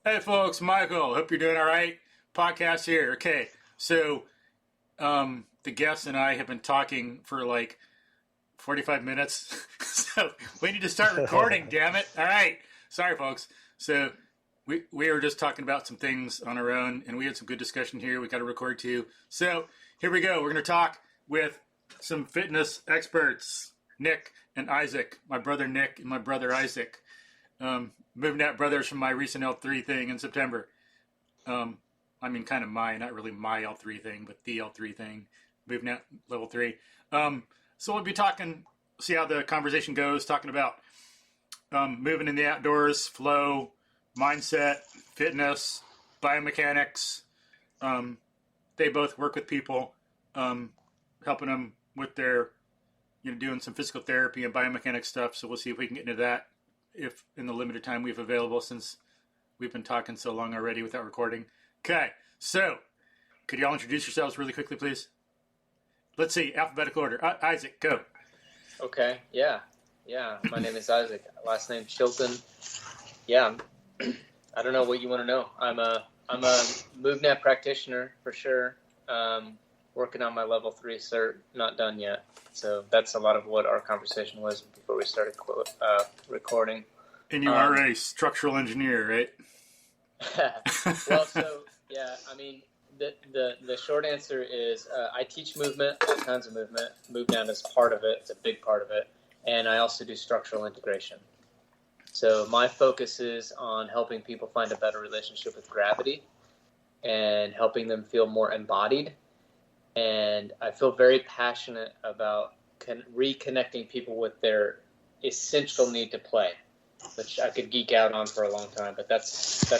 Hey folks, Michael. Hope you're doing all right. Podcast here. Okay, so the guest and I have been talking for like 45 minutes, so we need to start recording. Damn it! All right, sorry folks. So we were just talking about some things on our own, and we had some good discussion here. We got to record too. So here we go. We're going to talk with some fitness experts, Nick and Isaac. My brother Nick and my brother Isaac. movnat brothers from my recent L3 thing in September. I mean, kind of not really my L3 thing, but the L3 thing, movnat level 3. So we'll be talking, see how the conversation goes, talking about moving in the outdoors, flow, mindset, fitness, biomechanics. They both work with people, helping them with their, doing some physical therapy and biomechanics stuff. So we'll see if we can get into that if in the limited time we have available, since we've been talking so long already without recording. Okay, so could y'all introduce yourselves really quickly, please? Let's see, alphabetical order. Isaac, go. Okay, yeah. My name is Isaac. Last name Chilton. Yeah, I don't know what you want to know. I'm a movnat practitioner for sure. Working on my level 3 cert, not done yet. So that's a lot of what our conversation was before we started recording. And you are a structural engineer, right? Well, so yeah, I mean, the short answer is I teach movement, all kinds of movement. Movnat is part of it; it's a big part of it, and I also do structural integration. So my focus is on helping people find a better relationship with gravity and helping them feel more embodied. And I feel very passionate about reconnecting people with their essential need to play, which I could geek out on for a long time. But that's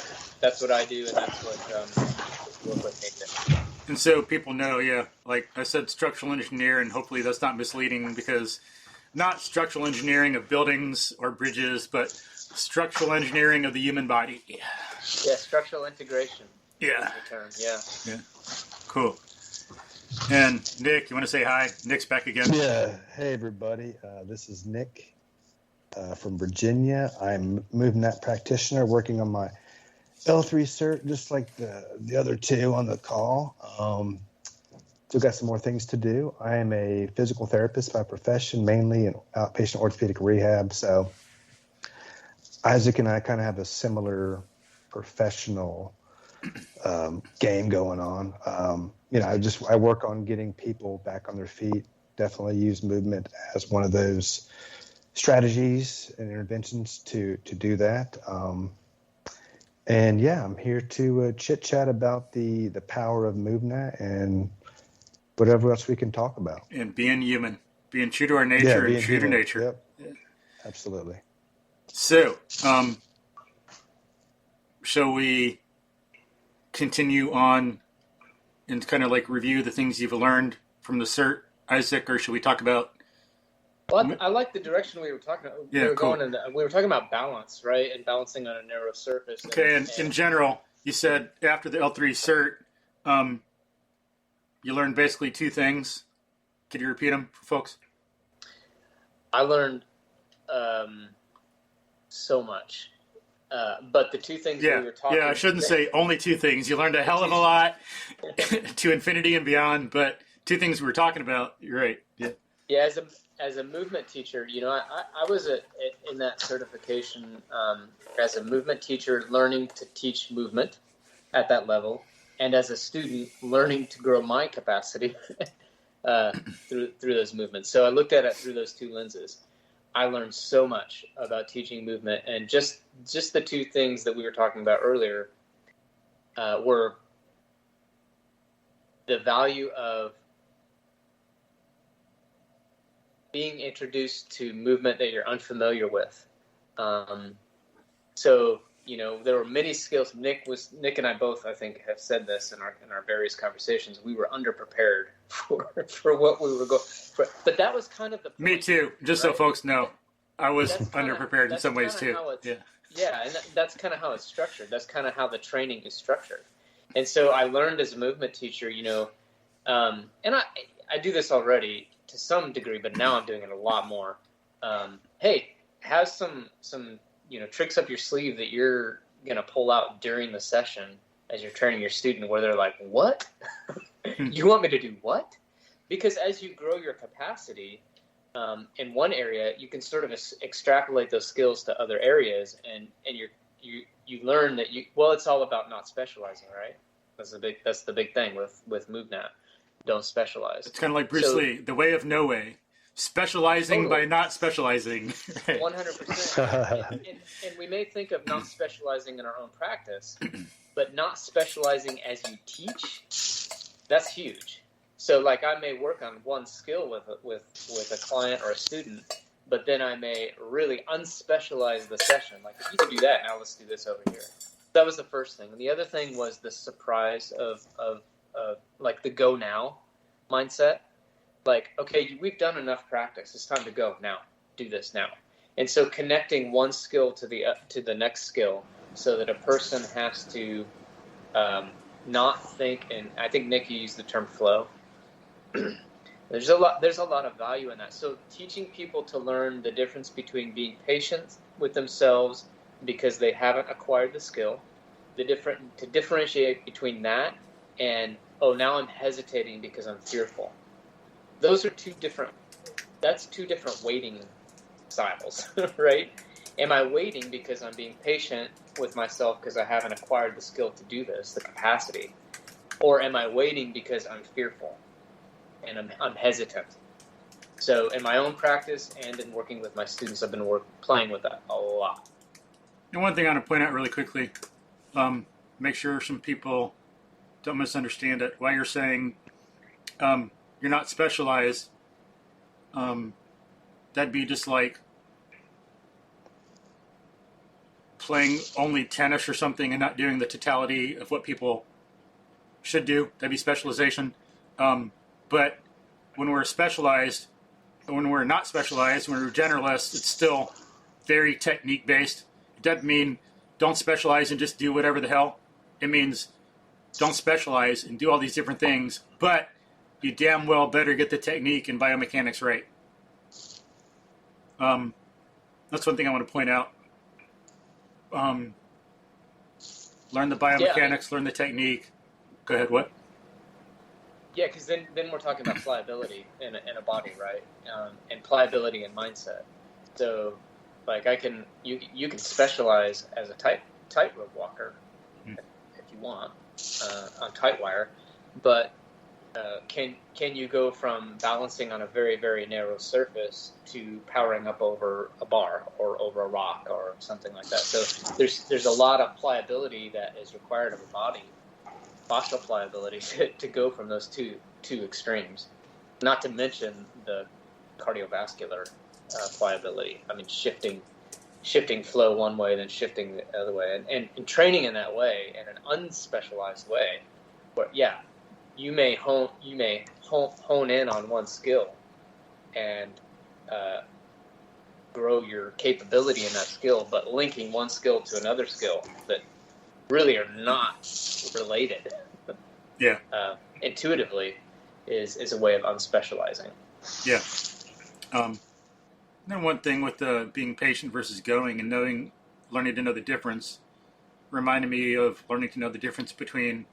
what I do, and that's what work with me. And so people know, yeah, like I said, structural engineer, and hopefully that's not misleading, because not structural engineering of buildings or bridges, but structural engineering of the human body. Yeah, structural integration. Yeah. Is the term. Yeah. Cool. And Nick, you want to say hi? Nick's back again. Yeah. Hey, everybody. This is Nick from Virginia. I'm a movnat practitioner working on my L3 cert, just like the other two on the call. Still got some more things to do. I am a physical therapist by profession, mainly in outpatient orthopedic rehab. So Isaac and I kind of have a similar professional game going on. I work on getting people back on their feet. Definitely use movement as one of those strategies and interventions to do that. And yeah, I'm here to chit chat about the power of movement and whatever else we can talk about. And being human, being true to our nature and true to nature. Yep. Yeah. Absolutely. So, shall we continue on and kind of like review the things you've learned from the cert, Isaac, or should we talk about? Well, I like the direction we were talking about. Yeah, cool. We were talking about balance, right? And balancing on a narrow surface. Okay, and in general, you said after the L3 cert, you learned basically two things. Could you repeat them for folks? I learned so much. But the two things we were talking about. Yeah, I shouldn't say only two things. You learned a hell of a lot to infinity and beyond, but two things we were talking about. You're right. Yeah. Yeah, as a movement teacher, I was in that certification as a movement teacher, learning to teach movement at that level, and as a student, learning to grow my capacity through those movements. So I looked at it through those two lenses. I learned so much about teaching movement, and just the two things that we were talking about earlier were the value of being introduced to movement that you're unfamiliar with. So there were many skills. Nick and I both, I think, have said this in our various conversations. We were underprepared for what we were going for, but that was kind of the point. Me too. Just right? So folks know, I was underprepared in some ways too. Yeah, and that's kind of how it's structured. That's kind of how the training is structured. And so I learned as a movement teacher, and I do this already to some degree, but now I'm doing it a lot more. Hey, have some tricks up your sleeve that going to pull out during the session as you're training your student where they're like, what? You want me to do what? Because as you grow your capacity in one area, you can sort of extrapolate those skills to other areas, and you learn that it's all about not specializing, right? That's the big thing with movnat. Don't specialize. It's kind of like Bruce Lee, the way of no way. Specializing by not specializing. 100%. And we may think of not specializing in our own practice, but not specializing as you teach, that's huge. So like I may work on one skill with a client or a student, but then I may really unspecialize the session. Like, if you can do that, now let's do this over here. That was the first thing. And the other thing was the surprise of like the go now mindset. Like, okay, we've done enough practice. It's time to go now. Do this now. And so connecting one skill to the next skill, so that a person has to not think. And I think Nick used the term flow. There's a lot of value in that. So teaching people to learn the difference between being patient with themselves because they haven't acquired the skill, to differentiate between that and, oh, now I'm hesitating because I'm fearful. Those are two different waiting styles, right? Am I waiting because I'm being patient with myself because I haven't acquired the skill to do this, the capacity? Or am I waiting because I'm fearful and I'm hesitant? So in my own practice and in working with my students, I've been playing with that a lot. And one thing I want to point out really quickly, make sure some people don't misunderstand it. While you're saying you're not specialized, that'd be just like playing only tennis or something and not doing the totality of what people should do. That'd be specialization. But when we're specialized, when we're not specialized, when we're generalists, it's still very technique-based. It doesn't mean don't specialize and just do whatever the hell. It means don't specialize and do all these different things, but you damn well better get the technique and biomechanics right. That's one thing I want to point out. Learn the biomechanics, learn the technique. Go ahead, what? Yeah, because then we're talking about pliability in a body, right? And pliability and mindset. So, like, you can specialize as a tightrope walker if you want on tight wire, but can you go from balancing on a very, very narrow surface to powering up over a bar or over a rock or something like that? So there's a lot of pliability that is required of a body, postural pliability, to go from those two extremes. Not to mention the cardiovascular pliability. I mean, shifting flow one way, then shifting the other way, and training in that way, in an unspecialized way, where you may hone in on one skill and grow your capability in that skill, but linking one skill to another skill that really are not related. Yeah. Intuitively is a way of unspecializing. Yeah. Then one thing with being patient versus going and learning to know the difference reminded me of learning to know the difference between,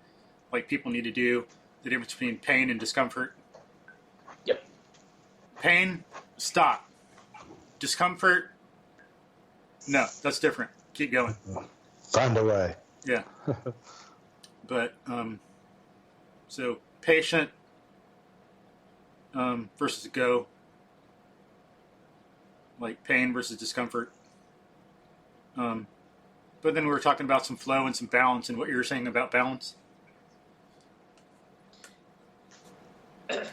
like, people need to do the difference between pain and discomfort. Yep. Pain, stop. Discomfort, no, that's different. Keep going. Find a way. Yeah. But, so patient versus go, like pain versus discomfort. But then we were talking about some flow and some balance, and what you were saying about balance.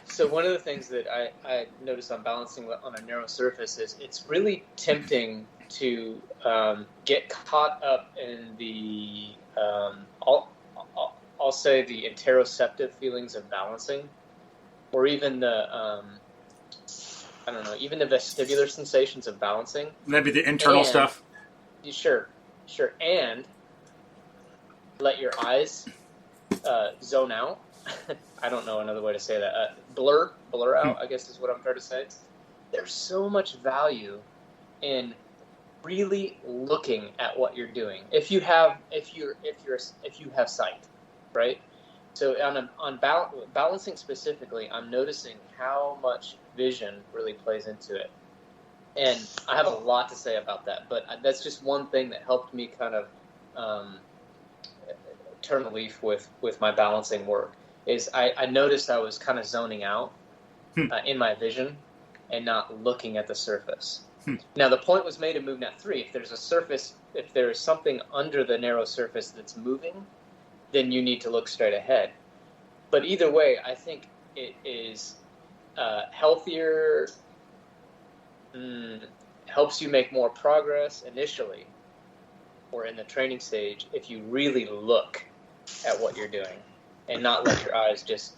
So one of the things that I noticed on balancing on a narrow surface is it's really tempting to get caught up in the I'll say the interoceptive feelings of balancing, or even the even the vestibular sensations of balancing. That'd be the internal stuff. Sure, and let your eyes zone out. I don't know another way to say that. Blur out, I guess is what I'm trying to say. There's so much value in really looking at what you're doing. If you have sight, right? So on balancing specifically, I'm noticing how much vision really plays into it. And I have a lot to say about that, but that's just one thing that helped me kind of turn the leaf with my balancing work. Is I noticed I was kind of zoning out in my vision and not looking at the surface. Now, the point was made in movnat 3. If there's a surface, if there is something under the narrow surface that's moving, then you need to look straight ahead. But either way, I think it is healthier, helps you make more progress initially or in the training stage if you really look at what you're doing and not let your eyes just,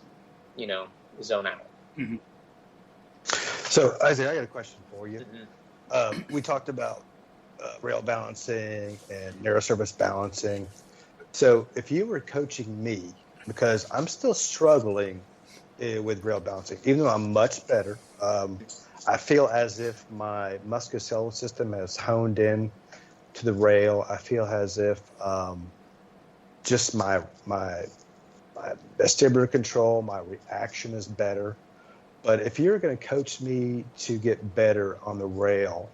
zone out. Mm-hmm. So, Isaac, I got a question for you. We talked about rail balancing and narrow surface balancing. So if you were coaching me, because I'm still struggling with rail balancing, even though I'm much better, I feel as if my musculoskeletal system has honed in to the rail. I feel as if just my vestibular control, my reaction is better. But if you're going to coach me to get better on the rail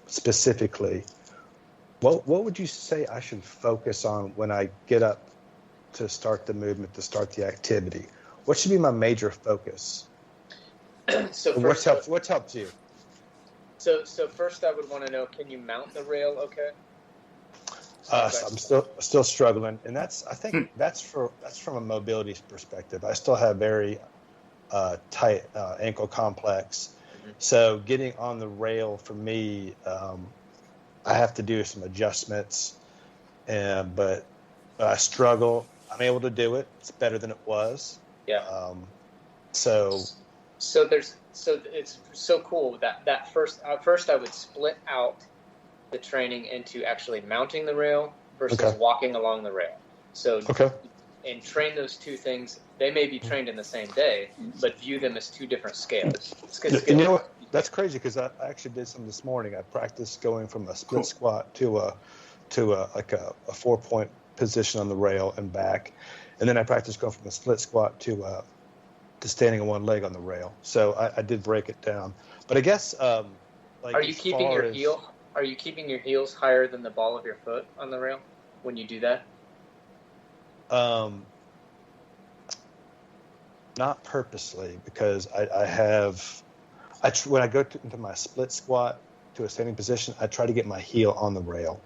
specifically, what would you say I should focus on when I get up to start the movement, to start the activity? What should be my major focus? What's helped you? So first I would want to know, can you mount the rail okay? I'm still struggling, and that's from a mobility perspective. I still have very tight ankle complex. Mm-hmm. So getting on the rail for me, I have to do some adjustments, but I struggle. I'm able to do it. It's better than it was. Yeah. So it's so cool that first I would split out the training into actually mounting the rail versus walking along the rail. So and train those two things. They may be trained in the same day, but view them as two different scales. And you know what? That's crazy because I actually did some this morning. I practiced going from a split squat to a 4-point position on the rail and back, and then I practiced going from a split squat to standing on one leg on the rail. So I did break it down. But I guess are you keeping your heel? Are you keeping your heels higher than the ball of your foot on the rail when you do that? Not purposely, because when I go into my split squat to a standing position, I try to get my heel on the rail.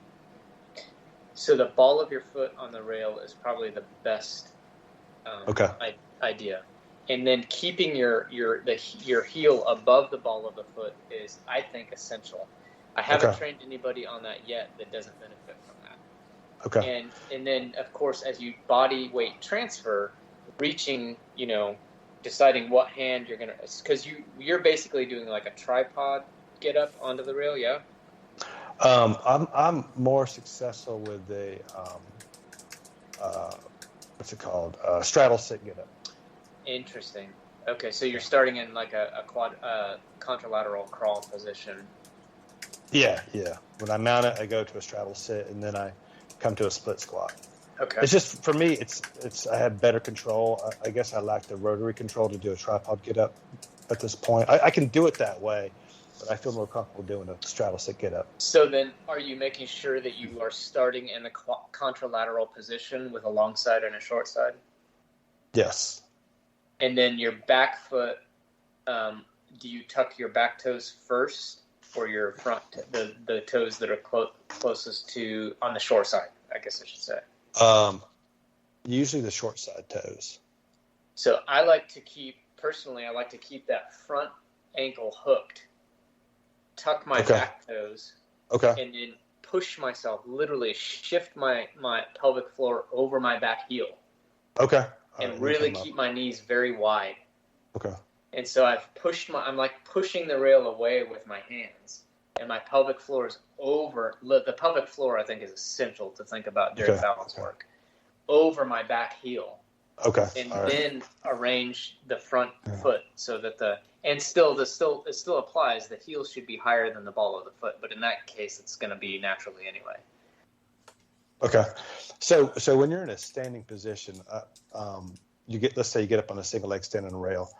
So the ball of your foot on the rail is probably the best idea. And then keeping your heel above the ball of the foot is, I think, essential. I haven't trained anybody on that yet that doesn't benefit from that. Okay. And then, of course, as you body weight transfer, reaching, deciding what hand you're going to, because you're basically doing like a tripod get up onto the rail, yeah? I'm more successful with a, what's it called? Straddle sit get up. Interesting. Okay, so you're starting in like a contralateral crawl position. Yeah. When I mount it, I go to a straddle sit, and then I come to a split squat. Okay. It's just, for me, it's I have better control. I guess I lack the rotary control to do a tripod get up at this point. I can do it that way, but I feel more comfortable doing a straddle sit get up. So then are you making sure that you are starting in the contralateral position with a long side and a short side? Yes. And then your back foot, do you tuck your back toes first or your front, the toes that are closest to, on the short side, I guess I should say? Usually the short side toes. So I like to keep that front ankle hooked, tuck my back toes, and then push myself, literally shift my pelvic floor over my back heel. Okay. And really keep my knees very wide. Okay. And so I'm like pushing the rail away with my hands, and my pelvic floor is over. The pelvic floor, I think, is essential to think about during balance work. Over my back heel. Okay. and All right. then arrange the front foot so that it still applies. The heel should be higher than the ball of the foot, but in that case, it's going to be naturally anyway. Okay. So when you're in a standing position, let's say you get up on a single leg standing rail.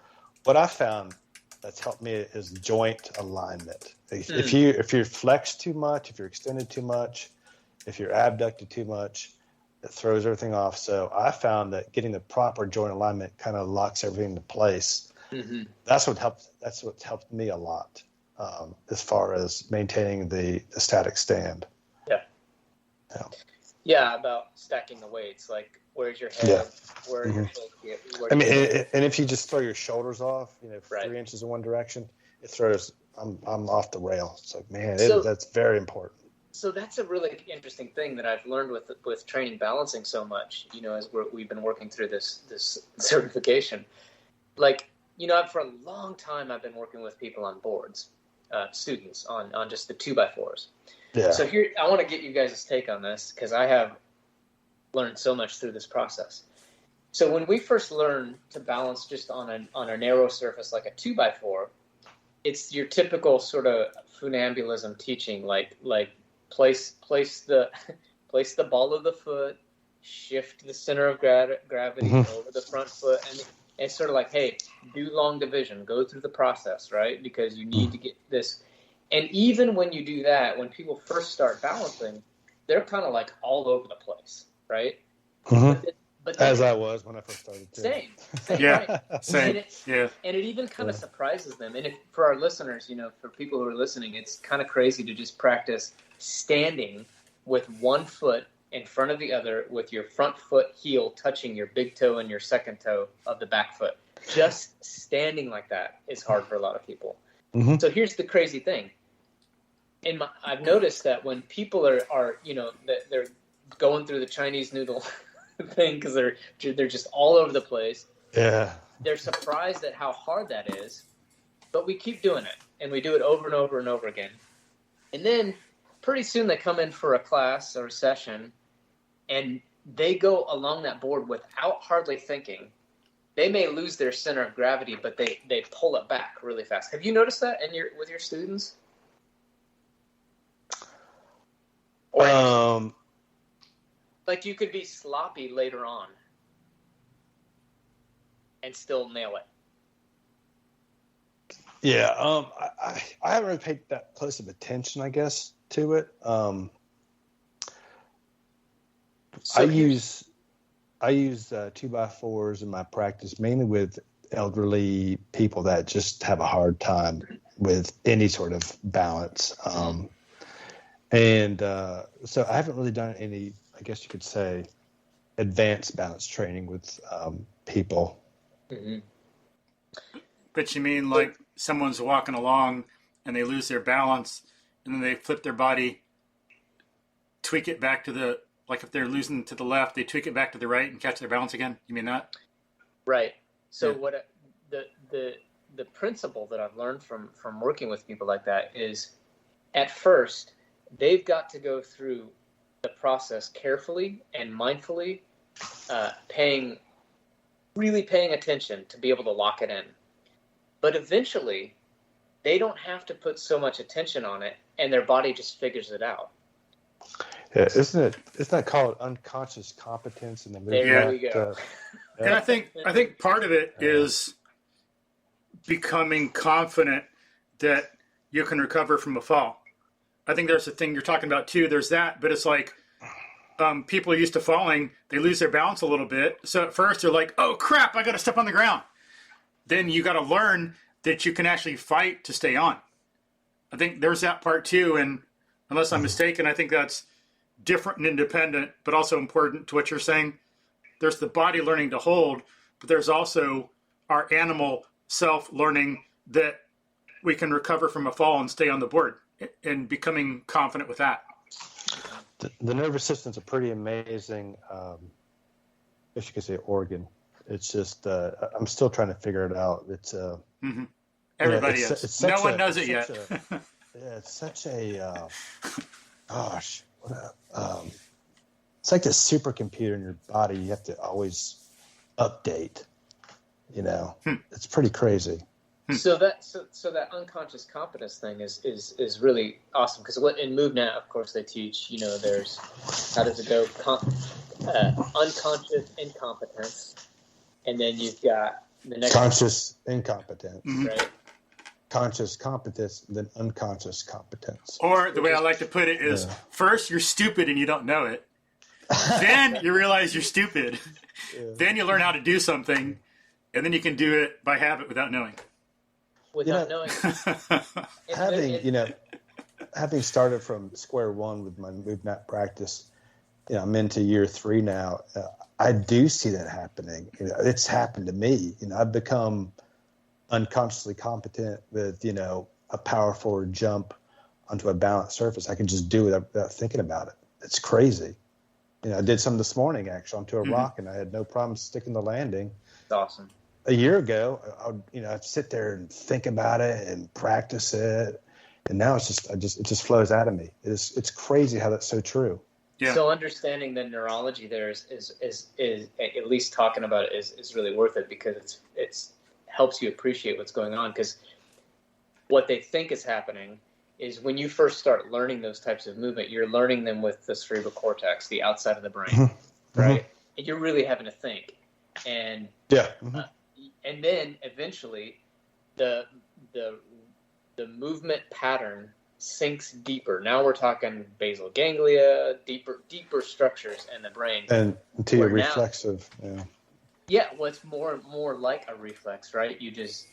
What I found that's helped me is joint alignment. If you're flexed too much, if you're extended too much, if you're abducted too much, it throws everything off. So I found that getting the proper joint alignment kind of locks everything into place. Mm-hmm. That's what helped me a lot as far as maintaining the static stand. Yeah, about stacking the weights. Like, where's your head? Where are your shoulders? And if you just throw your shoulders off, 3 inches in one direction, it throws. I'm off the rail. It's like, man, that's very important. So that's a really interesting thing that I've learned with training balancing so much. As we've been working through this certification. Like, for a long time I've been working with people on boards, students on just the 2x4s. Yeah. So here, I want to get you guys' take on this because I have learned so much through this process. So when we first learn to balance just on a narrow surface like a 2x4, it's your typical sort of funambulism teaching, like place the ball of the foot, shift the center of gravity over the front foot, and it's sort of like, hey, do long division, go through the process, right? Because you need to get this. And even when you do that, when people first start balancing, they're kind of like all over the place, right? Mm-hmm. But as I was when I first started. Too. Same, yeah, right? same, And it even kind of surprises them. And for our listeners, for people who are listening, it's kind of crazy to just practice standing with one foot in front of the other, with your front foot heel touching your big toe and your second toe of the back foot. Just standing like that is hard for a lot of people. Mm-hmm. So here's the crazy thing. I've noticed that when people are that they're going through the Chinese noodle thing because they're just all over the place. Yeah. They're surprised at how hard that is, but we keep doing it, and we do it over and over and over again. And then pretty soon they come in for a class or a session, and they go along that board without hardly thinking. They may lose their center of gravity, but they pull it back really fast. Have you noticed that with your students? Like you could be sloppy later on and still nail it. Yeah, I haven't really paid that close of attention, I guess, to it. I use 2x4s in my practice mainly with elderly people that just have a hard time with any sort of balance. So I haven't really done any, I guess you could say, advanced balance training with people. Mm-hmm. But you mean like someone's walking along and they lose their balance and then they flip their body, tweak it back to like if they're losing to the left, they tweak it back to the right and catch their balance again? You mean that? Right. So what the principle that I've learned from working with people like that is at first they've got to go through the process carefully and mindfully, paying attention to be able to lock it in. But eventually, they don't have to put so much attention on it, and their body just figures it out. Yeah, isn't that called unconscious competence in the movement? There we go. And I think part of it is becoming confident that you can recover from a fall. I think there's a thing you're talking about too. There's that, but it's like people are used to falling. They lose their balance a little bit. So at first they're like, oh crap, I got to step on the ground. Then you got to learn that you can actually fight to stay on. I think there's that part too. And unless I'm mistaken, I think that's different and independent, but also important to what you're saying. There's the body learning to hold, but there's also our animal self learning that we can recover from a fall and stay on the board and becoming confident with that. The nervous system's a pretty amazing, if you could say, organ. It's just, I'm still trying to figure it out. It's everybody is. No one knows it yet. It's such a, it's like this supercomputer in your body. You have to always update. It's pretty crazy. So that unconscious competence thing is really awesome, because what in movnat, of course, they teach, there's, how does it go, unconscious incompetence, and then you've got the next conscious incompetence, right? Conscious competence, then unconscious competence. Or the way I like to put it is, first you're stupid and you don't know it. Then you realize you're stupid. Then you learn how to do something, and then you can do it by habit without knowing. Knowing. Having started from square one with my movnat practice, I'm into year 3 now. I do see that happening. It's happened to me. I've become unconsciously competent with, a power forward jump onto a balanced surface. I can just do it without thinking about it. It's crazy. I did some this morning, actually, onto a rock, and I had no problem sticking the landing. It's awesome. A year ago, I'd sit there and think about it and practice it, and now it just flows out of me. It's crazy how that's so true. Yeah. So understanding the neurology there is at least talking about it is really worth it, because it's helps you appreciate what's going on. Because what they think is happening is, when you first start learning those types of movement, you're learning them with the cerebral cortex, the outside of the brain, right? And you're really having to think, and and then eventually the movement pattern sinks deeper. Now we're talking basal ganglia, deeper structures in the brain, and into your reflexive. Well, it's more like a reflex, right? You just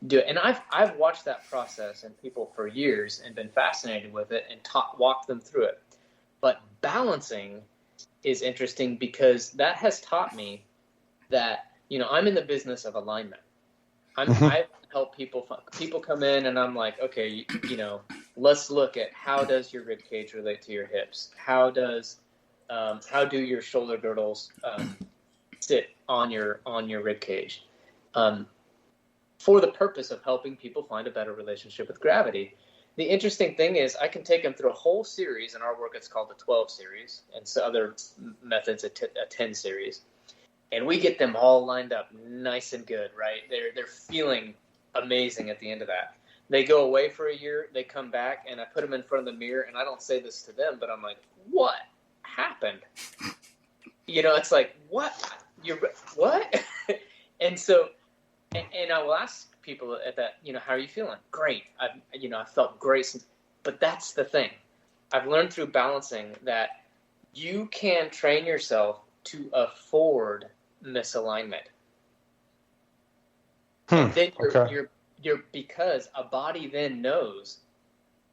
do it. And I've watched that process in people for years and been fascinated with it and walked them through it. But balancing is interesting, because that has taught me that, I'm in the business of alignment. I help people come in, and I'm like, okay, let's look at, how does your rib cage relate to your hips? How do your shoulder girdles sit on your rib cage? For the purpose of helping people find a better relationship with gravity. The interesting thing is, I can take them through a whole series. In our work, it's called the 12 series, and so other methods, a 10 series. And we get them all lined up nice and good, right? They're feeling amazing at the end of that. They go away for a year, they come back, and I put them in front of the mirror, and I don't say this to them, but I'm like, what happened? It's like, what? What? And so, and I will ask people at that, how are you feeling? Great. I felt great. But that's the thing. I've learned through balancing that you can train yourself to afford misalignment. And then you're because a body then knows,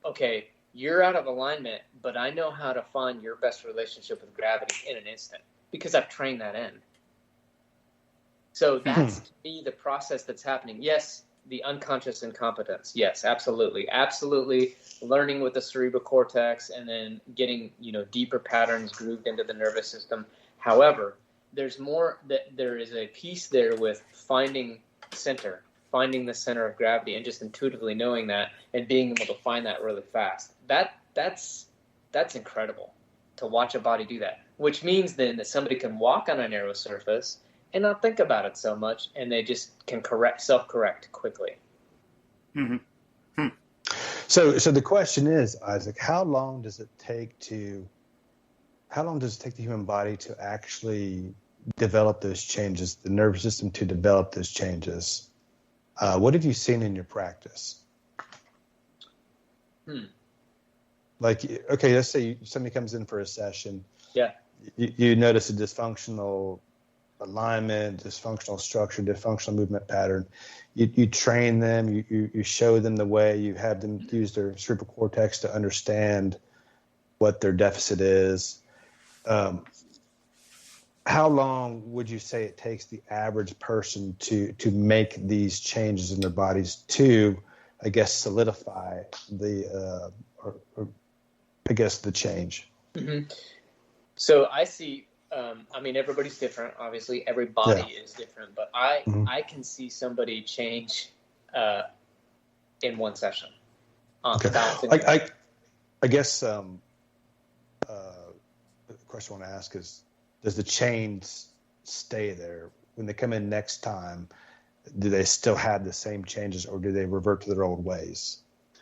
okay, you're out of alignment, but I know how to find your best relationship with gravity in an instant, because I've trained that in. So that's to me the process that's happening. Yes, the unconscious incompetence. Yes, absolutely. Absolutely learning with the cerebral cortex, and then getting, deeper patterns grooved into the nervous system. However, there's more, that there is a piece there with finding the center of gravity, and just intuitively knowing that and being able to find that really fast. That's incredible to watch a body do that, which means then that somebody can walk on a narrow surface and not think about it so much, and they just can self-correct quickly. Mm-hmm. So the question is, Isaac, how long does it take the human body to actually develop those changes, the nervous system to develop those changes? What have you seen in your practice? Like, okay, let's say somebody comes in for a session. Yeah. You notice a dysfunctional alignment, dysfunctional structure, dysfunctional movement pattern. You train them, you show them the way, you have them use their cerebral cortex to understand what their deficit is. How long would you say it takes the average person to make these changes in their bodies to, I guess, solidify the change? Mm-hmm. So I see, everybody's different. Obviously, every body is different, but I can see somebody change in one session. I guess the question I want to ask is, does the change stay there? When they come in next time, do they still have the same changes, or do they revert to their old ways?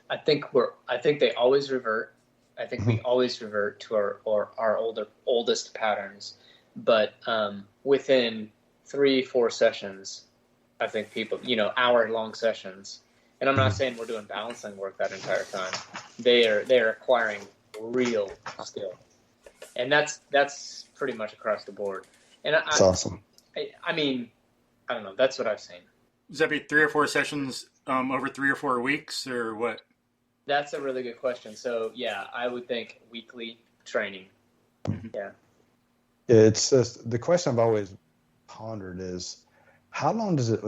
I think they always revert. I think we always revert to our oldest patterns. But within 3-4 sessions, I think people, hour-long sessions, and I'm not saying we're doing balancing work that entire time. They are acquiring real skill, and that's pretty much across the board. And That's awesome. I mean, I don't know. That's what I've seen. Does that be 3 or 4 sessions over 3 or 4 weeks, or what? That's a really good question. So yeah, I would think weekly training. Yeah. It's just, the question I've always pondered is, how long does it,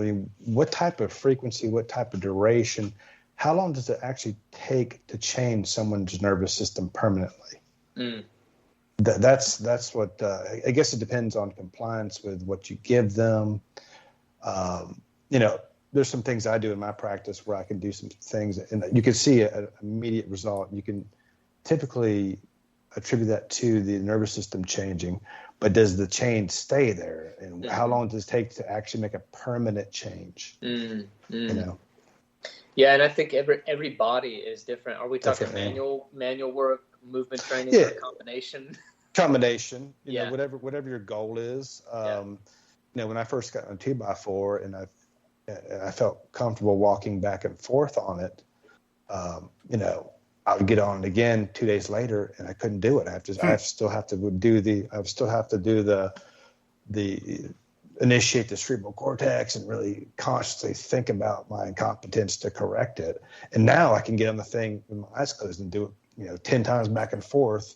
what type of frequency, what type of duration, how long does it actually take to change someone's nervous system permanently? That's what, I guess it depends on compliance with what you give them. There's some things I do in my practice where I can do some things and you can see an immediate result. You can typically attribute that to the nervous system changing, but does the change stay there? And how long does it take to actually make a permanent change? Yeah, and I think every body is different. Are we talking manual work, movement training, or combination? Combination, whatever your goal is. When I first got on 2x4 and I felt comfortable walking back and forth on it, I would get on it again 2 days later and I couldn't do it. I still have to do the initiate the cerebral cortex and really consciously think about my incompetence to correct it. And now I can get on the thing with my eyes closed and do it, 10 times back and forth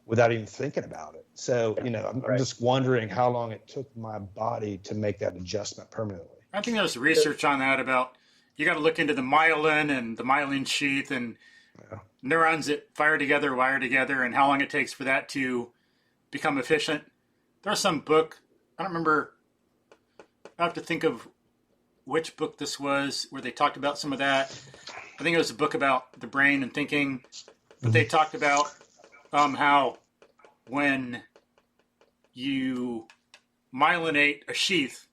without even thinking about it. So, I'm just wondering how long it took my body to make that adjustment permanently. I think there's research on that about, you got to look into the myelin and the myelin sheath and neurons that fire together, wire together, and how long it takes for that to become efficient. There's some book, I don't remember, I have to think of which book this was, where they talked about some of that. I think it was a book about the brain and thinking, but they talked about how when you myelinate a sheath,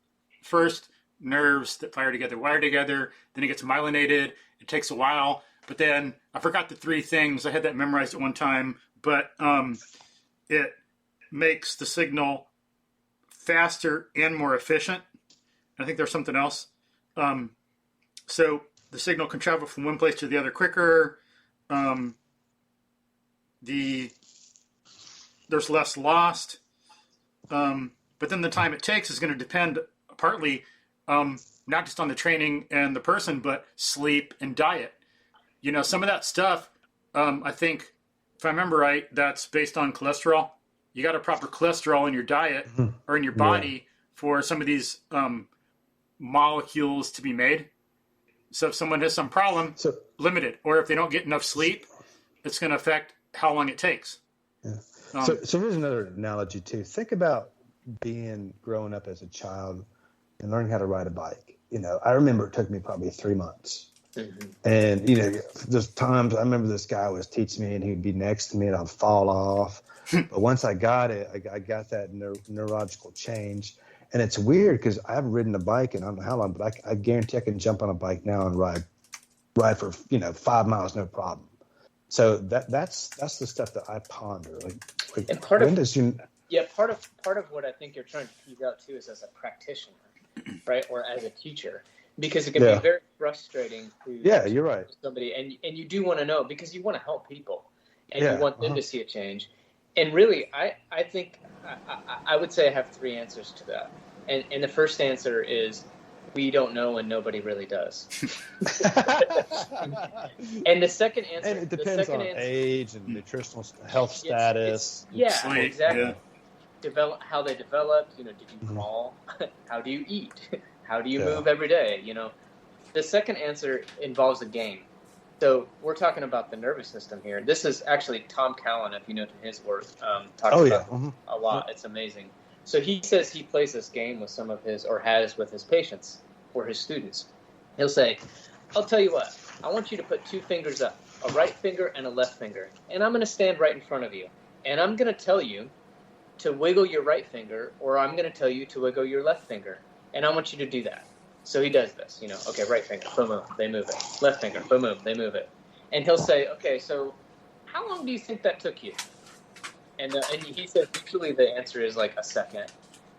first nerves that fire together wire together, then it gets myelinated, it takes a while, but then I forgot the 3 things. I had that memorized at one time, but it makes the signal faster and more efficient. I think there's something else. So the signal can travel from one place to the other quicker. There's less lost. But then the time it takes is going to depend partly not just on the training and the person, but sleep and diet. Some of that stuff, I think, if I remember right, that's based on cholesterol. You got a proper cholesterol in your diet or in your body for some of these molecules to be made. So if someone has some problem, limited. Or if they don't get enough sleep, it's going to affect how long it takes. Yeah. So here's another analogy too. Think about growing up as a child and learning how to ride a bike. I remember it took me probably 3 months. And, there's times I remember this guy was teaching me and he'd be next to me and I'd fall off. But once I got it, I got that neurological change. And it's weird because I've ridden a bike and I don't know how long, but I guarantee I can jump on a bike now and ride for, 5 miles, no problem. So that's the stuff that I ponder. And part of what I think you're trying to tease out too is as a practitioner, right, or as a teacher, because it can be very frustrating to you're right. somebody, and you do want to know because you want to help people and you want them to see a change. And really, I think I would say I have 3 answers to that. And the first answer is we don't know and nobody really does. And the second answer, and it depends on age and nutritional health status. Sleep, exactly. Develop how they developed. Did you crawl? How do you eat? How do you move every day? The second answer involves a game. So we're talking about the nervous system here. This is actually Tom Callan, if you know his work, talks about a lot. It's amazing. So he says he plays this game with some of his, or has with his patients or his students. He'll say, I'll tell you what, I want you to put 2 fingers up, a right finger and a left finger, and I'm going to stand right in front of you. And I'm going to tell you to wiggle your right finger, or I'm going to tell you to wiggle your left finger, and I want you to do that. So he does this, okay, right finger, boom, boom, they move it. Left finger, boom, boom, they move it. And he'll say, okay, so how long do you think that took you? And he says usually the answer is like a second.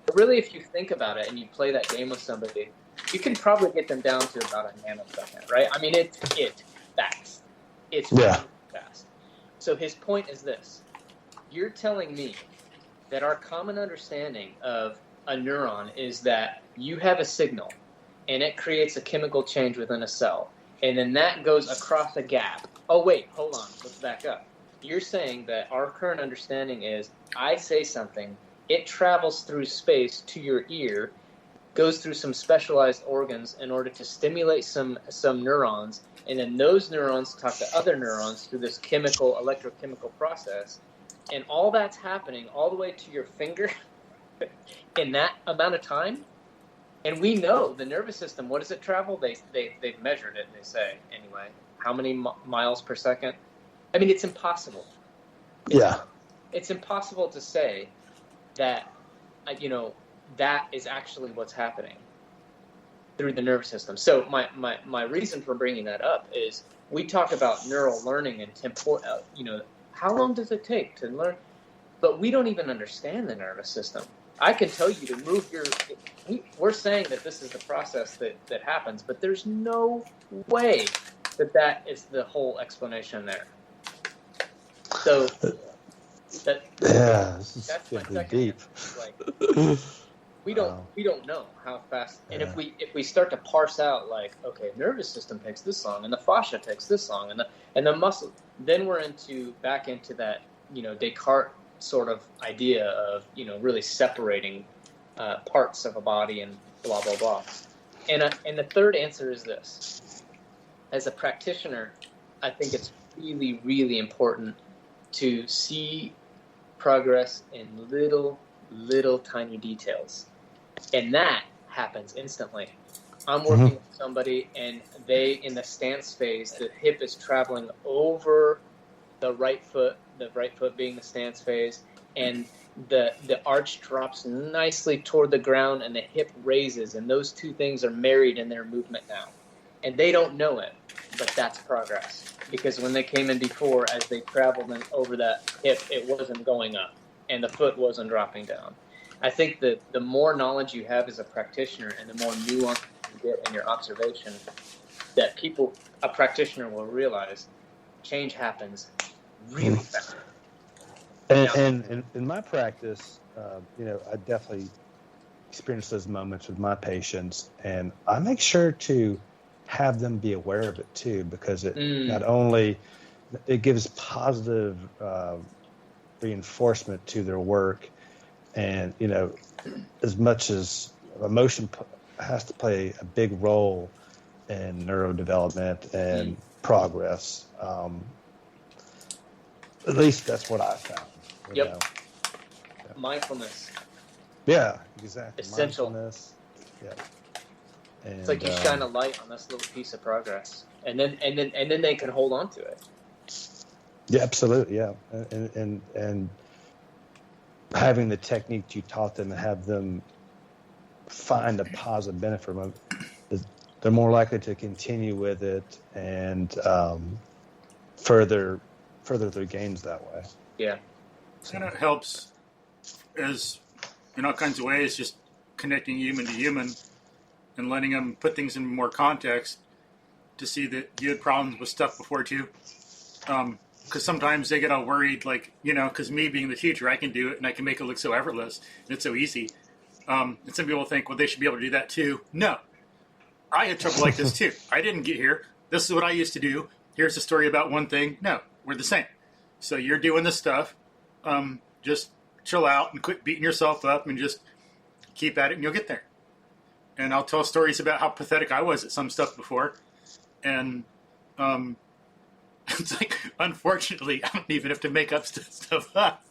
But really, if you think about it and you play that game with somebody, you can probably get them down to about a nanosecond, right? I mean, it's fast. It's really fast. So his point is this. You're telling me that our common understanding of a neuron is that you have a signal, and it creates a chemical change within a cell. And then that goes across a gap. Oh, wait, hold on. Let's back up. You're saying that our current understanding is I say something, it travels through space to your ear, goes through some specialized organs in order to stimulate some neurons, and then those neurons talk to other neurons through this electrochemical process. And all that's happening all the way to your finger in that amount of time. And we know the nervous system, what does it travel? They've measured it, they say, anyway. How many miles per second? I mean, it's impossible. It's impossible to say that, that is actually what's happening through the nervous system. So my reason for bringing that up is we talk about neural learning and how long does it take to learn? But we don't even understand the nervous system. I can tell you to move we're saying that this is the process that happens, but there's no way that is the whole explanation there. So this is that's my getting second deep. Like, we don't know how fast, and if we start to parse out, like, okay, nervous system takes this long, and the fascia takes this long, and the muscle, then we're back into that Descartes sort of idea of really separating parts of a body and blah blah blah. And the third answer is this: as a practitioner, I think it's really, really important to see progress in little tiny details. And that happens instantly. I'm working with somebody, and in the stance phase, the hip is traveling over the right foot being the stance phase, and the arch drops nicely toward the ground, and the hip raises, and those two things are married in their movement now. And they don't know it, but that's progress. Because when they came in before, as they traveled over that hip, it wasn't going up, and the foot wasn't dropping down. I think that the more knowledge you have as a practitioner and the more nuance you get in your observation, that a practitioner will realize change happens really fast. And in my practice, I definitely experience those moments with my patients, and I make sure to have them be aware of it too, because it not only it gives positive reinforcement to their work, and as much as emotion has to play a big role in neurodevelopment and progress. At least that's what I found. Yep. Mindfulness. Yeah, exactly. Essential. Mindfulness. Yeah. And, it's like you shine a light on this little piece of progress, and then they can hold on to it. Yeah, absolutely. Yeah, and having the technique you taught them and have them find a positive benefit from it, they're more likely to continue with it and further their gains that way. Yeah. And it helps as in all kinds of ways, just connecting human to human and letting them put things in more context to see that you had problems with stuff before too. Because sometimes they get all worried, like, because me being the teacher, I can do it and I can make it look so effortless and it's so easy. And some people think, well, they should be able to do that too. No, I had trouble like this too. I didn't get here. This is what I used to do. Here's a story about one thing. No, we're the same. So you're doing this stuff. Just chill out and quit beating yourself up and just keep at it and you'll get there. And I'll tell stories about how pathetic I was at some stuff before. And it's like, unfortunately, I don't even have to make up stuff up.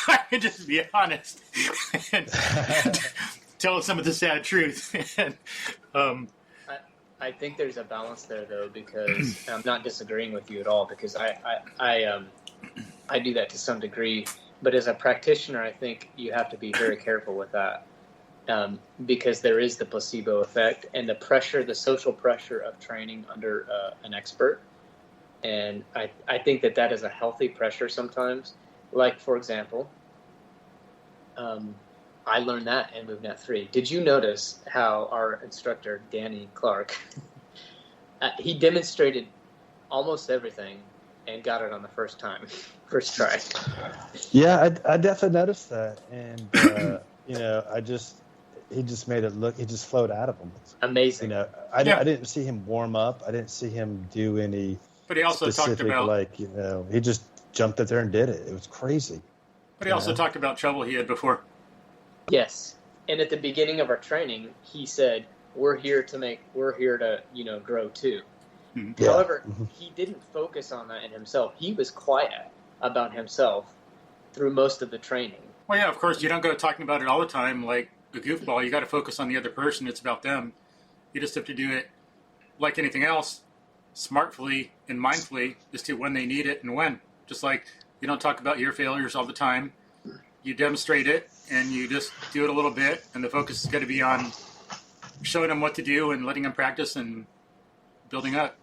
I can just be honest and tell some of the sad truth. And, I think there's a balance there, though, because I'm not disagreeing with you at all, because I do that to some degree. But as a practitioner, I think you have to be very careful with that, because there is the placebo effect and the pressure, the social pressure of training under an expert. And I think that is a healthy pressure sometimes. Like, for example, I learned that in movnat 3. Did you notice how our instructor, Danny Clark, he demonstrated almost everything and got it on the first try? Yeah, I definitely noticed that. And, he just made it look, he just flowed out of him. Amazing. I didn't see him warm up. I didn't see him do any But he also specific, talked about, he just jumped up there and did it. It was crazy. but he also talked about trouble he had before. Yes. And at the beginning of our training, he said, we're here to grow too. Mm-hmm. Yeah. However, he didn't focus on that in himself. He was quiet about himself through most of the training. Well, yeah, of course, you don't go talking about it all the time like a goofball. You got to focus on the other person. It's about them. You just have to do it like anything else, smartly and mindfully, as to when they need it and when. Just like you don't talk about your failures all the time. You demonstrate it, and you just do it a little bit, and the focus is going to be on showing them what to do and letting them practice and building up.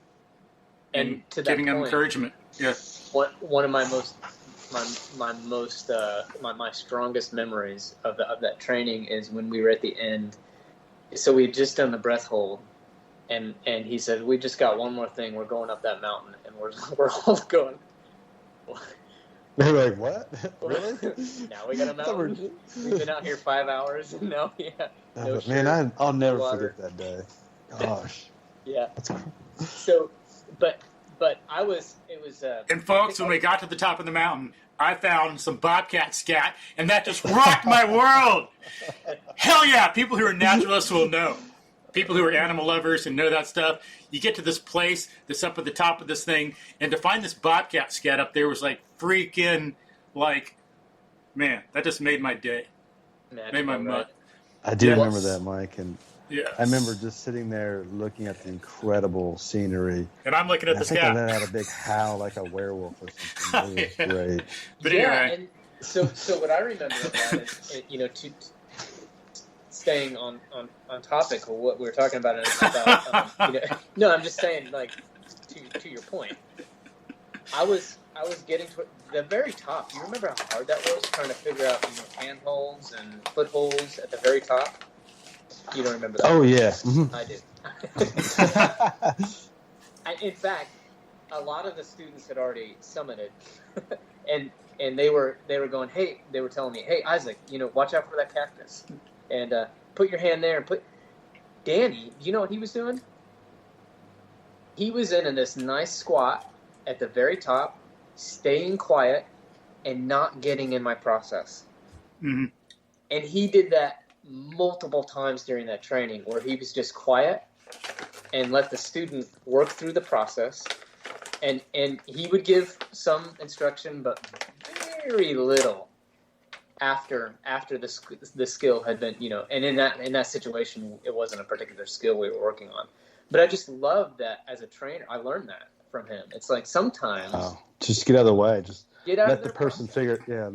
And to that giving them point, encouragement. Yeah. One of my strongest memories of that training is when we were at the end. So we had just done the breath hold, and he said, "We just got one more thing. We're going up that mountain," and we're all going. They're like, what? Really? Now we got a mountain. We've been out here 5 hours. No, yeah. No shirt, man, I'll never water. forget that day. Gosh. Yeah. So, but it was. And folks, when we got to the top of the mountain, I found some bobcat scat, and that just rocked my world. Hell yeah! People who are naturalists will know. People who are animal lovers and know that stuff. You get to this place that's up at the top of this thing, and to find this bobcat scat up there was like freaking, man, that just made my day. Made my month. I do remember that, Mike, and yes. I remember just sitting there looking at the incredible scenery. And I'm looking at the scat. I think I let out a big howl like a werewolf or something. It was great. But yeah, anyway. and so what I remember of that is, staying on topic of what we were talking about, about no, I'm just saying, like, to your point, I was getting to the very top. Do you remember how hard that was, trying to figure out handholds and footholds at the very top? You don't remember that? Oh yeah, I do. In fact, a lot of the students had already summited, and they were going, hey, they were telling me, hey, Isaac, watch out for that cactus. And put your hand there and put... Danny, do you know what he was doing? He was in this nice squat at the very top, staying quiet and not getting in my process. Mm-hmm. And he did that multiple times during that training, where he was just quiet and let the student work through the process. And he would give some instruction, but very little after the skill had been, and in that situation, it wasn't a particular skill we were working on. But I just love that as a trainer. I learned that from him. It's like sometimes just get out of the way. Just let the person figure. Yeah,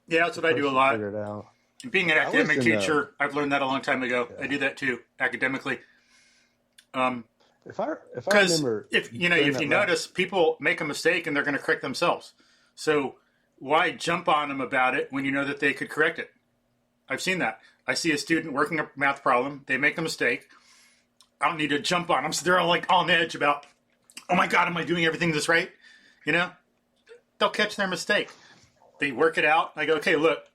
Yeah, that's what I do a lot. Figure it out. Being an academic teacher, I've learned that a long time ago. Yeah. I do that too, academically. If I remember, if you notice, people make a mistake and they're going to correct themselves. So why jump on them about it when you know that they could correct it? I've seen that. I see a student working a math problem. They make a mistake. I don't need to jump on them. So they're all like on edge about, oh my God, am I doing everything this right? They'll catch their mistake. They work it out. I go, okay, look,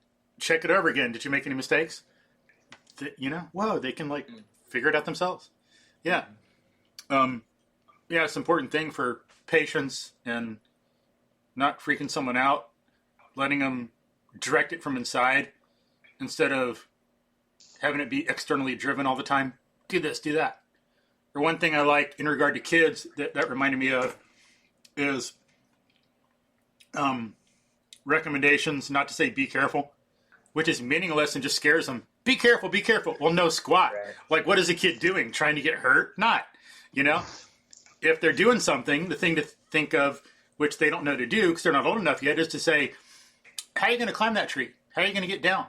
check it over again. Did you make any mistakes? Whoa, they can figure it out themselves. Yeah. It's an important thing for patience and not freaking someone out, letting them direct it from inside instead of having it be externally driven all the time. Do this, do that. Or one thing I like in regard to kids that reminded me of is recommendations not to say be careful, which is meaningless and just scares them. Be careful, be careful. Well, no squat. Right. What is a kid doing? Trying to get hurt? Not. If they're doing something, the thing to think of, which they don't know to do because they're not old enough yet, is to say, how are you going to climb that tree? How are you going to get down?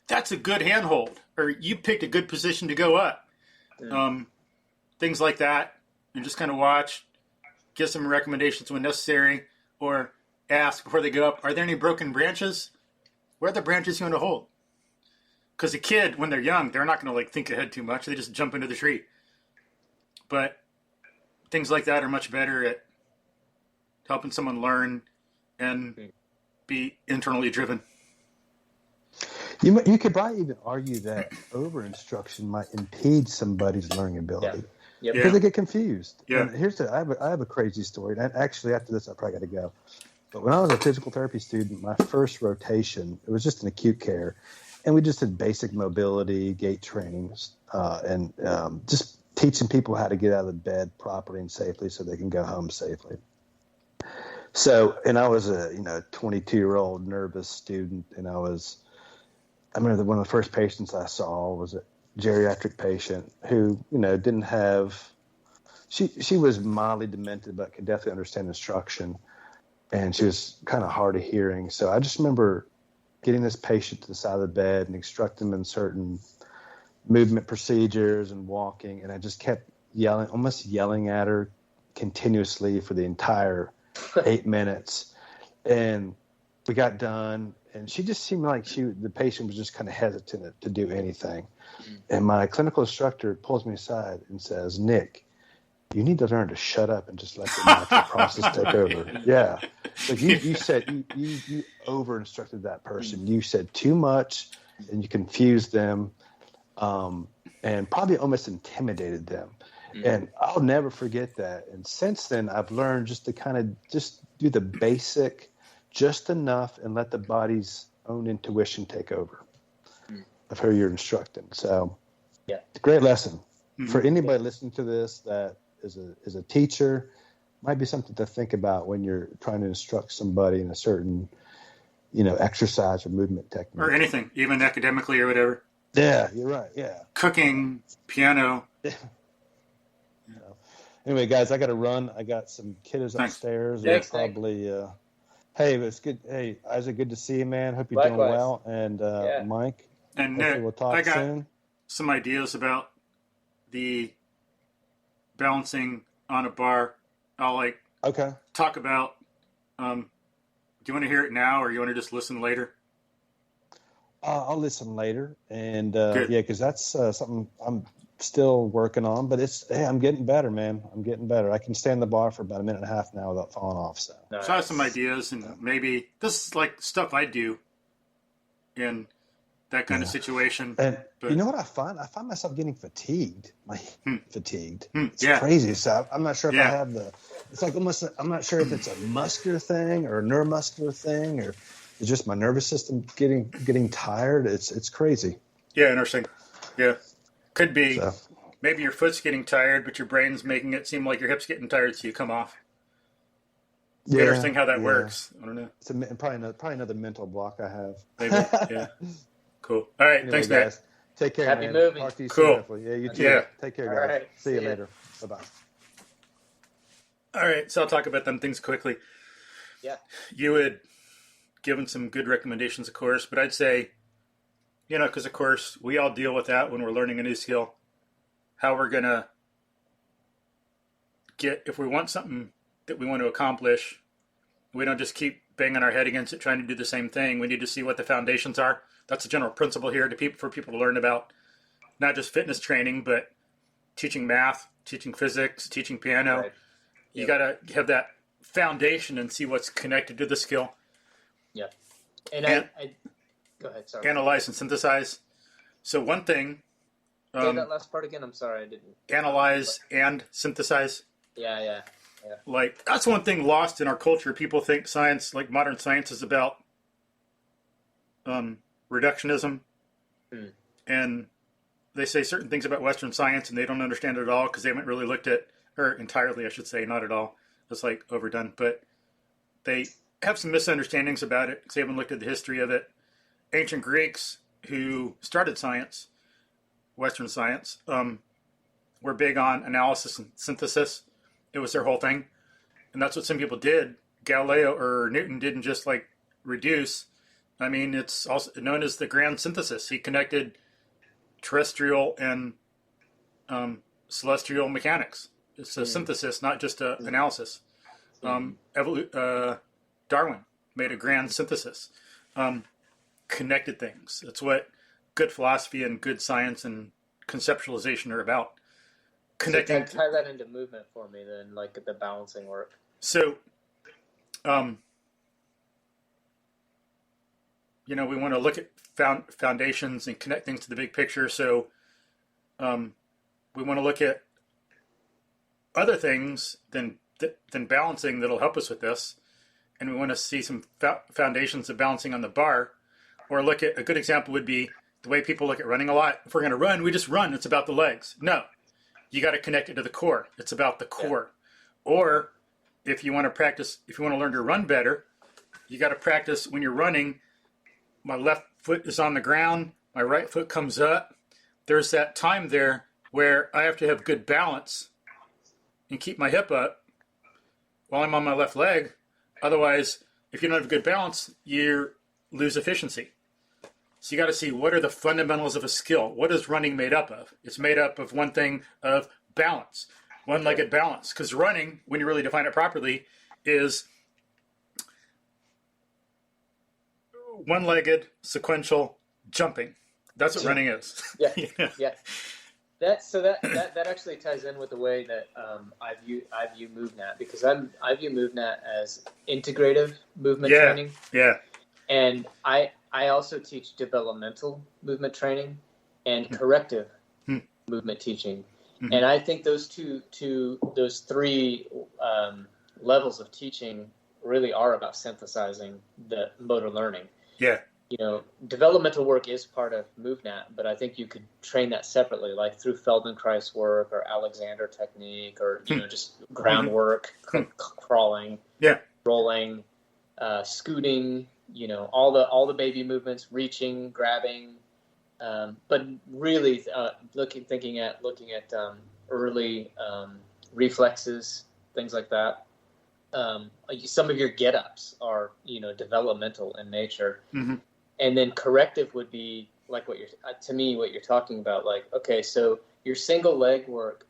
That's a good handhold, or you picked a good position to go up. Things like that, and just kind of watch, get some recommendations when necessary, or ask before they go up, are there any broken branches? Where are the branches you want to hold? Because a kid, when they're young, they're not going to think ahead too much. They just jump into the tree. But things like that are much better at helping someone learn and be internally driven. You could probably even argue that over-instruction might impede somebody's learning ability. Yeah. Because they get confused. Yeah. And I have a crazy story. And actually, after this, I probably got to go. But when I was a physical therapy student, my first rotation, it was just in acute care. And we just did basic mobility, gait trainings, and just teaching people how to get out of the bed properly and safely so they can go home safely. So, and I was a 22-year-old nervous student, and I remember one of the first patients I saw was a geriatric patient who, didn't have, she was mildly demented, but could definitely understand instruction. And she was kind of hard of hearing. So I just remember getting this patient to the side of the bed and instructing them in certain movement procedures and walking. And I just kept almost yelling at her continuously for the entire 8 minutes. And we got done. And she just seemed like the patient was just kind of hesitant to do anything. And my clinical instructor pulls me aside and says, Nick, you need to learn to shut up and just let the natural process take over. Yeah. So you said you over-instructed that person. You said too much and you confused them and probably almost intimidated them. And I'll never forget that. And since then, I've learned just to kind of just do the basic just enough and let the body's own intuition take over of who you're instructing. So it's a great lesson. For anybody listening to this that is a teacher, might be something to think about when you're trying to instruct somebody in a certain, exercise or movement technique. Or anything, even academically or whatever. Yeah, you're right. Yeah. Cooking, piano. Yeah. Anyway, guys, I got to run. I got some kiddos upstairs. Thanks, probably. Hey, it's good. Hey, Isaac, good to see you, man. Hope you're Likewise. doing well. And Mike, And hopefully Nick, we'll talk I got soon. some ideas about the balancing on a bar. I'll Okay. talk about. Do you want to hear it now, or you want to just listen later? I'll listen later, and Good. because that's something I'm still working on. But I'm getting better, man. I'm getting better. I can stand the bar for about a minute and a half now without falling off. So, Nice. So I have some ideas, and maybe this is stuff I do in that kind of situation. And but, you know what I find? I find myself getting fatigued. Fatigued. It's yeah. crazy. So I'm not sure if I Yeah. have it's like almost, I'm not sure if it's a muscular thing or a neuromuscular thing, or it's just my nervous system getting tired. It's crazy. Yeah, interesting. Yeah. Could be. So, Maybe your foot's getting tired, but your brain's making it seem like your hip's getting tired, so you come off. Interesting how that works. I don't know. It's probably another mental block I have. Maybe. Yeah. Cool. All right. Anyway, Thanks, guys. Matt. Take care, Happy man. moving. Talk to you Cool. soon. Hopefully. Yeah, you too. Yeah. Take care, All guys. right. See you See ya. later. Bye-bye. All right. So I'll talk about them things quickly. Yeah. You had given some good recommendations, of course, but I'd say, because, of course, we all deal with that when we're learning a new skill, how we're going to if we want something that we want to accomplish, we don't just keep banging our head against it trying to do the same thing. We need to see what the foundations are. That's a general principle here for people to learn about, not just fitness training, but teaching math, teaching physics, teaching piano. Right. You got to have that foundation and see what's connected to the skill. Yeah. And I go ahead. Sorry. Analyze and synthesize. So one thing. Say that last part again. I'm sorry, I didn't. Analyze and synthesize. Yeah. That's one thing lost in our culture. People think science, modern science, is about reductionism. And they say certain things about Western science and they don't understand it at all because they haven't really looked at, or entirely, I should say, not at all. It's overdone. But they have some misunderstandings about it because they haven't looked at the history of it. Ancient Greeks who started science, Western science, were big on analysis and synthesis. It was their whole thing. And that's what some people did. Galileo or Newton didn't just reduce, I mean, it's also known as the grand synthesis. He connected terrestrial and celestial mechanics. It's a synthesis, not just an analysis. Darwin made a grand synthesis. Connected things. That's what good philosophy and good science and conceptualization are about. Connecting. So tie that into movement for me then, like the balancing work. So, we want to look at foundations and connect things to the big picture. So, we want to look at other things than balancing that'll help us with this. And we want to see some foundations of balancing on the bar. Or look at, a good example would be the way people look at running a lot. If we're going to run, we just run. It's about the legs. No, you got to connect it to the core. It's about the core. Yeah. Or if you want to practice, if you want to learn to run better, you got to practice when you're running. My left foot is on the ground. My right foot comes up. There's that time there where I have to have good balance and keep my hip up while I'm on my left leg. Otherwise, if you don't have good balance, you lose efficiency. So you got to see, what are the fundamentals of a skill? What is running made up of? It's made up of one thing, of balance, one-legged balance. Because running, when you really define it properly, is one-legged sequential jumping. That's what running is. Yeah, yeah. That actually ties in with the way that I view movnat, because I view movnat as integrative movement training. Yeah. And I also teach developmental movement training and corrective movement teaching. Mm-hmm. And I think those three levels of teaching really are about synthesizing the motor learning. Yeah. Developmental work is part of movnat, but I think you could train that separately, like through Feldenkrais work or Alexander technique, or just groundwork, crawling, rolling, scooting. All the baby movements, reaching, grabbing, but really looking at early reflexes, things like that. Some of your get-ups are developmental in nature, and then corrective would be like what you're talking about. Like, okay, so your single leg work,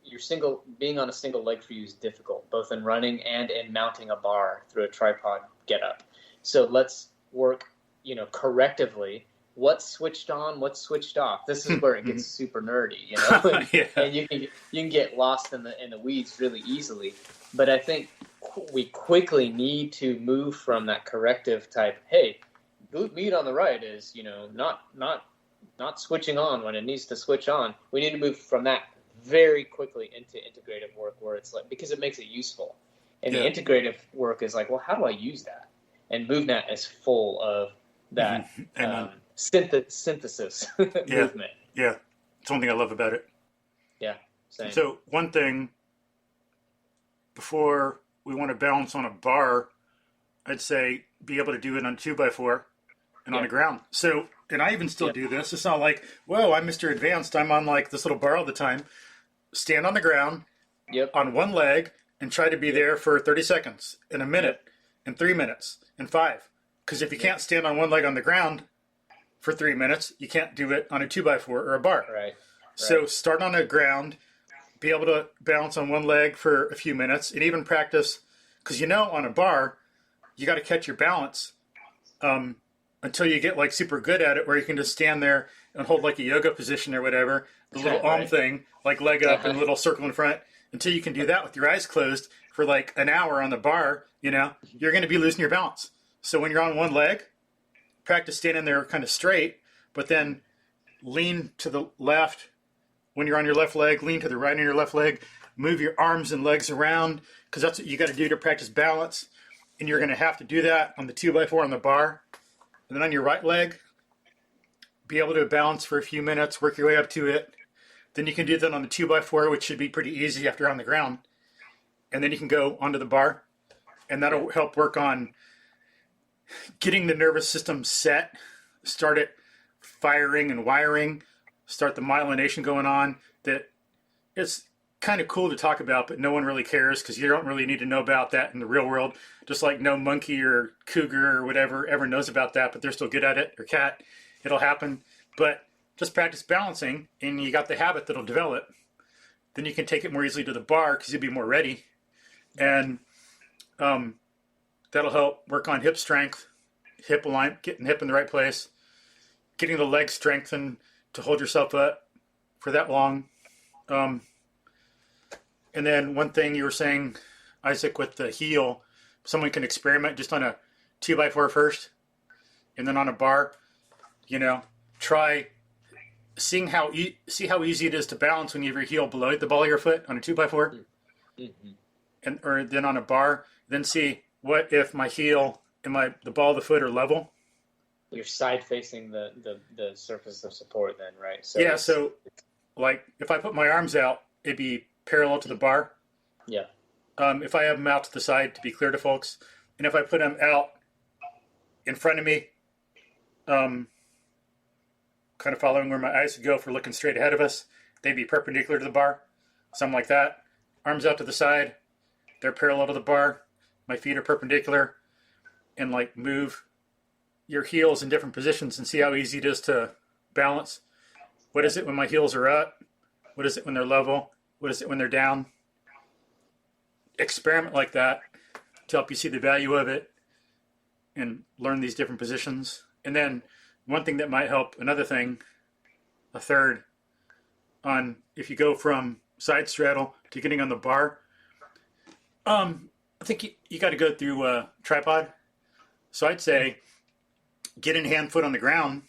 being on a single leg for you is difficult, both in running and in mounting a bar through a tripod get-up. So let's work, correctively. What's switched on, what's switched off. This is where it gets super nerdy, and you can get lost in the weeds really easily. But I think we quickly need to move from that corrective type. Hey, glute med on the right is not switching on when it needs to switch on. We need to move from that very quickly into integrative work, where it's like, because it makes it useful. And the integrative work is like, well, how do I use that? And movnat is full of that synthesis movement. Yeah, it's one thing I love about it. Yeah, same. So one thing, before we want to balance on a bar, I'd say be able to do it on 2x4 and on the ground. So, and I even still do this. It's not like, whoa, I'm Mr. Advanced. I'm on like this little bar all the time. Stand on the ground on one leg and try to be there for 30 seconds, in a minute, in 3 minutes, in 5. Because if you can't stand on one leg on the ground for 3 minutes, you can't do it on a 2x4 or a bar. Right. So start on the ground, be able to balance on one leg for a few minutes, and even practice, because on a bar, you got to catch your balance until you get like super good at it, where you can just stand there and hold like a yoga position or whatever, the little arm thing, like leg up and a little circle in front, until you can do that with your eyes closed for like an hour on the bar. You're going to be losing your balance. So when you're on one leg, practice standing there kind of straight, but then lean to the left. When you're on your left leg, lean to the right on your left leg. Move your arms and legs around, because that's what you got to do to practice balance. And you're going to have to do that on the 2x4 on the bar. And then on your right leg, be able to balance for a few minutes, work your way up to it. Then you can do that on the 2x4, which should be pretty easy after you're on the ground. And then you can go onto the bar. And that'll help work on getting the nervous system set, start it firing and wiring, start the myelination going on. That it's kind of cool to talk about, but no one really cares because you don't really need to know about that in the real world. Just like no monkey or cougar or whatever ever knows about that, but they're still good at it, or cat. It'll happen. But just practice balancing, and you got the habit that'll develop. Then you can take it more easily to the bar because you'll be more ready. And that'll help work on hip strength, hip alignment, getting hip in the right place, getting the legs strengthened to hold yourself up for that long. And then one thing you were saying, Isaac, with the heel, someone can experiment just on a 2x4 first, and then on a bar, try see how easy it is to balance when you have your heel below the ball of your foot on a 2x4, or then on a bar. Then see what if my heel and the ball of the foot are level. You're side facing the surface of support, then, right? So yeah. So, like, if I put my arms out, it'd be parallel to the bar. Yeah. If I have them out to the side, to be clear to folks, and if I put them out in front of me, kind of following where my eyes would go for looking straight ahead of us, they'd be perpendicular to the bar, something like that. Arms out to the side, they're parallel to the bar. My feet are perpendicular, and like move your heels in different positions and see how easy it is to balance. What is it when my heels are up? What is it when they're level? What is it when they're down? Experiment like that to help you see the value of it and learn these different positions. And then one thing that might help, another thing, a third, on if you go from side straddle to getting on the bar, I think you got to go through a tripod. So I'd say get in hand, foot on the ground,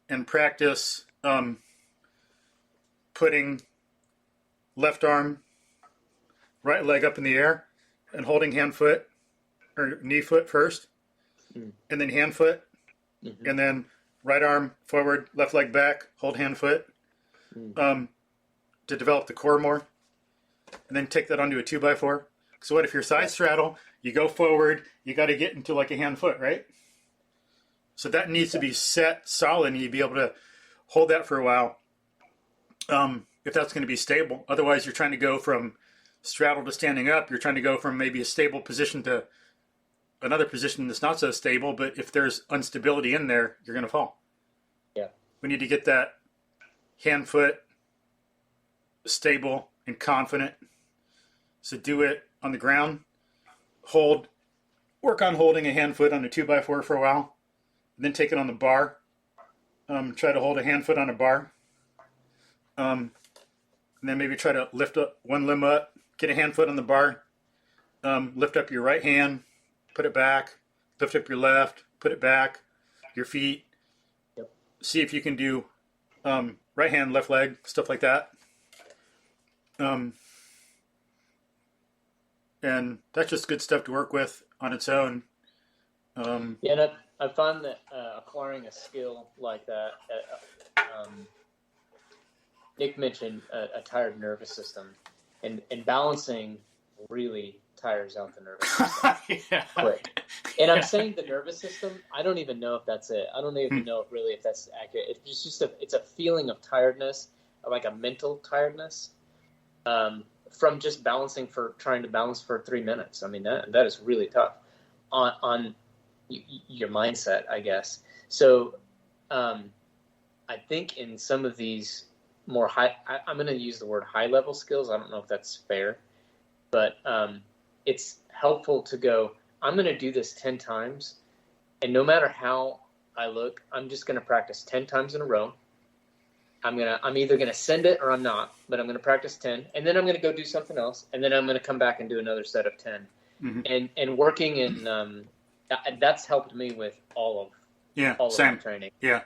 and practice putting left arm, right leg up in the air, and holding hand foot or knee foot first, and then hand foot, and then right arm forward, left leg back, hold hand foot, to develop the core more, and then take that onto a 2x4. So what if you're side straddle, you go forward, you got to get into like a hand foot, right? So that needs to be set solid, and you'd be able to hold that for a while if that's going to be stable. Otherwise, you're trying to go from straddle to standing up. You're trying to go from maybe a stable position to another position that's not so stable, but if there's instability in there, you're going to fall. Yeah. We need to get that hand foot stable and confident. So do it on the ground. Work on holding a hand foot on a 2x4 for a while. And then take it on the bar. Try to hold a hand foot on a bar. And then maybe try to lift up one limb up, get a hand foot on the bar, lift up your right hand, put it back, lift up your left, put it back, your feet. Yep. See if you can do right hand, left leg, stuff like that. And that's just good stuff to work with on its own. And I found that acquiring a skill like that, Nick mentioned a tired nervous system, and balancing really tires out the nervous system quick. And I'm saying the nervous system, I don't even know if that's it. I don't even know really if that's accurate. It's just it's a feeling of tiredness, like a mental tiredness, from just trying to balance for 3 minutes. I mean, that is really tough on your mindset, I guess. So I think in some of these more I'm going to use the word high level skills. I don't know if that's fair, but it's helpful to go, I'm going to do this 10 times, and no matter how I look, I'm just going to practice 10 times in a row. I'm either going to send it or I'm not, but I'm going to practice 10, and then I'm going to go do something else, and then I'm going to come back and do another set of 10. And working in that's helped me with all of my training. Yeah.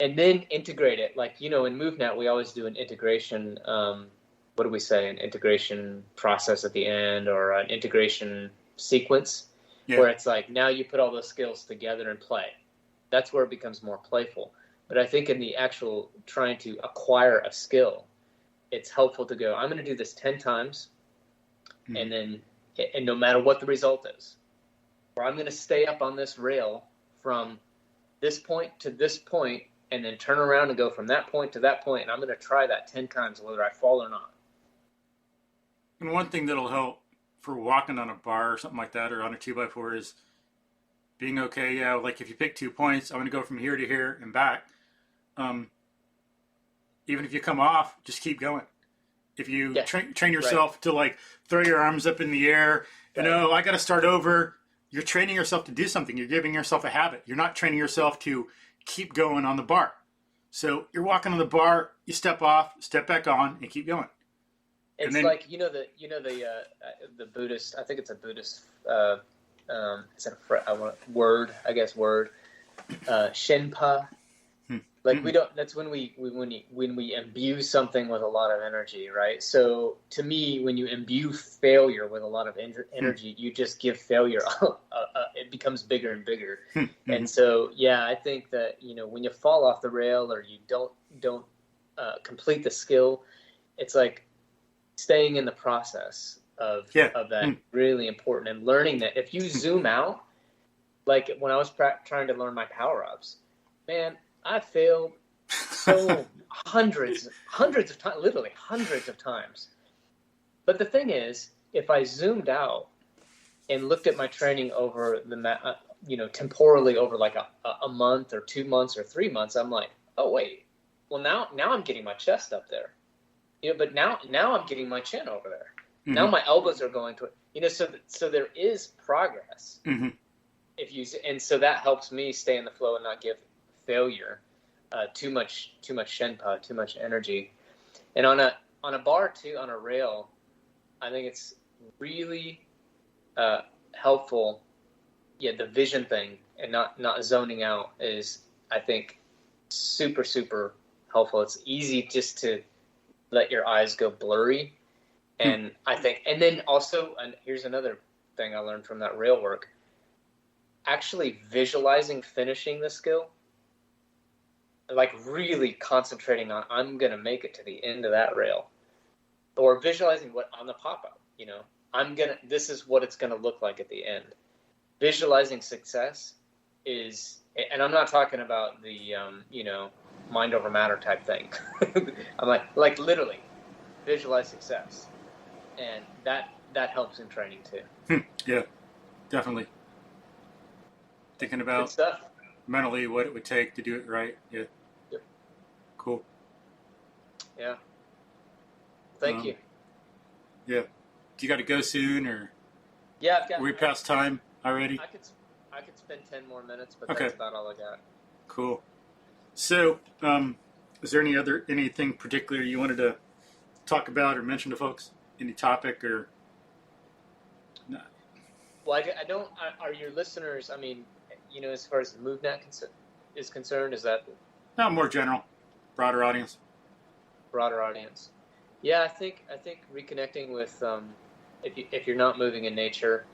And then integrate it. Like, in movnat, we always do an integration. What do we say? An integration process at the end, or an integration sequence, where it's like, now you put all those skills together and play. That's where it becomes more playful. But I think in the actual trying to acquire a skill, it's helpful to go, I'm going to do this 10 times, and no matter what the result is, or I'm going to stay up on this rail from this point to this point, and then turn around and go from that point to that point, and I'm going to try that 10 times whether I fall or not. And one thing that'll help for walking on a bar or something like that, or on a 2x4, is being okay. Yeah, like if you pick 2 points, I'm going to go from here to here and back. Even if you come off, just keep going. If you train yourself to like throw your arms up in the air and I got to start over, you're training yourself to do something. You're giving yourself a habit. You're not training yourself to keep going on the bar. So you're walking on the bar, you step off, step back on, and keep going. It's then, like the Buddhist. I think it's a Buddhist. Is it a word? I guess word. Shenpa. Like we don't. That's when we imbue something with a lot of energy, right? So to me, when you imbue failure with a lot of energy, you just give failure. It becomes bigger and bigger. And so, yeah, I think that when you fall off the rail or you don't complete the skill, it's like staying in the process of that really important, and learning that if you zoom out, like when I was trying to learn my power ups, man. I failed so hundreds of times, literally hundreds of times. But the thing is, if I zoomed out and looked at my training over temporally over like a month or 2 months or 3 months, I'm like, oh wait, well now I'm getting my chest up there, but now I'm getting my chin over there. Now my elbows are going to it, so there is progress. And so that helps me stay in the flow and not give failure too much shenpa, too much energy. And on a bar too, on a rail, I think it's really helpful. Yeah, the vision thing and not zoning out is, I think, super helpful. It's easy just to let your eyes go blurry, and I think, and then also, and here's another thing I learned from that rail work: actually visualizing finishing the skill. Like really concentrating on, I'm going to make it to the end of that rail, or visualizing what on the pop-up, this is what it's going to look like at the end. Visualizing success is, and I'm not talking about the, mind over matter type thing. I'm like literally visualize success. And that helps in training too. Yeah, definitely. Thinking about good stuff. Mentally what it would take to do it right. Yeah. Yep. Cool. Yeah. Thank you. Yeah. Do you got to go soon, or? Yeah, are we past time already? I could spend 10 more minutes, but okay. That's about all I got. Cool. So, is there anything particular you wanted to talk about or mention to folks? Any topic or? No. Well, I don't. Are your listeners? I mean, as far as the movnat is concerned, is that? No, more general, broader audience. Broader audience. Yeah, I think reconnecting with if you're not moving in nature,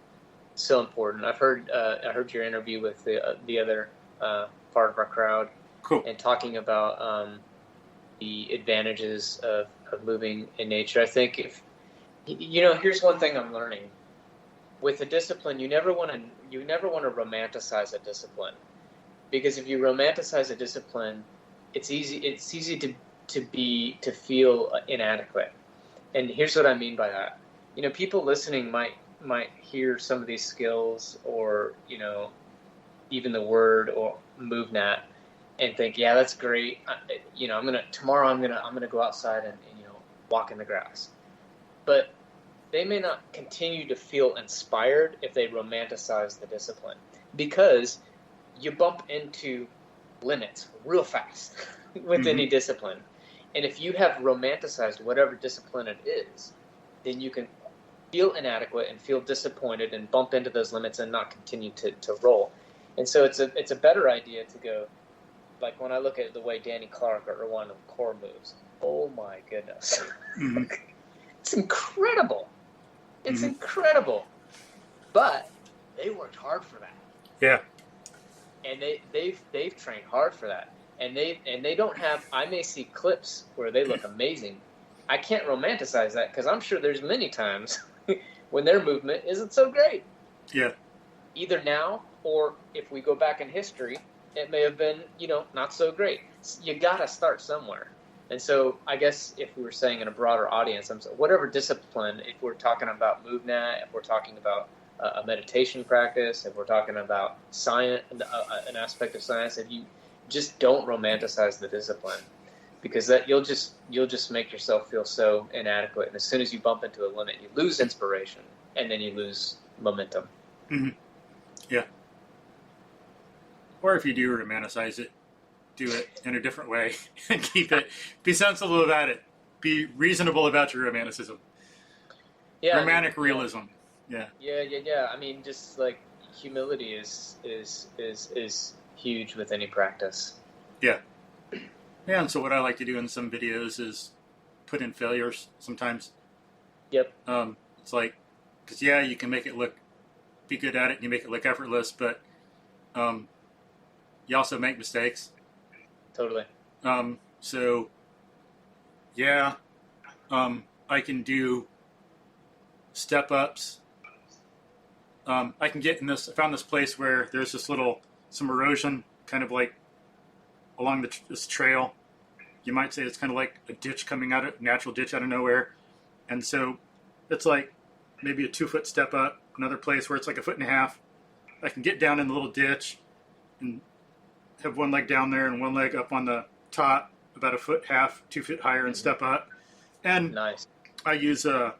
is so important. I heard your interview with the other part of our crowd. Cool. And talking about the advantages of moving in nature. I think if here's one thing I'm learning. With a discipline, you never want to romanticize a discipline, because if you romanticize a discipline, it's easy to feel inadequate. And here's what I mean by that. People listening might hear some of these skills, or even the word or movnat, and think, yeah, that's great. Tomorrow I'm gonna go outside and walk in the grass, but they may not continue to feel inspired if they romanticize the discipline, because you bump into limits real fast with any discipline. And if you have romanticized whatever discipline it is, then you can feel inadequate and feel disappointed and bump into those limits and not continue to roll. And so it's a better idea to go, like when I look at the way Danny Clark or one of the core moves, oh my goodness. It's incredible. It's incredible, but they worked hard for that. Yeah, and they've trained hard for that, and they don't have. I may see clips where they look amazing. I can't romanticize that, because I'm sure there's many times when their movement isn't so great. Yeah. Either now, or if we go back in history, it may have been not so great. You got to start somewhere, And so I guess if we were saying in a broader audience, whatever discipline, if we're talking about movnat, if we're talking about a meditation practice, if we're talking about science, an aspect of science, if you just don't romanticize the discipline, because that you'll just make yourself feel so inadequate. And as soon as you bump into a limit, you lose inspiration, and then you lose momentum. Mm-hmm. Yeah. Or if you do romanticize it, do it in a different way and be sensible about it. Be reasonable about your romanticism. Yeah, Romantic realism. Yeah. Yeah. I mean, just like humility is huge with any practice. Yeah. Yeah, and so what I like to do in some videos is put in failures sometimes. Yep. It's like, because you can make it be good at it, and you make it look effortless, but you also make mistakes. Totally. So, I can do step-ups. I can get in this, I found this place where there's some erosion, kind of like along this trail. You might say it's kind of like a natural ditch out of nowhere. And so it's like maybe a 2-foot step up, another place where it's like 1.5 feet. I can get down in the little ditch and have one leg down there and one leg up on the top, about 1.5 feet, 2 feet higher, and step up. And nice. I use a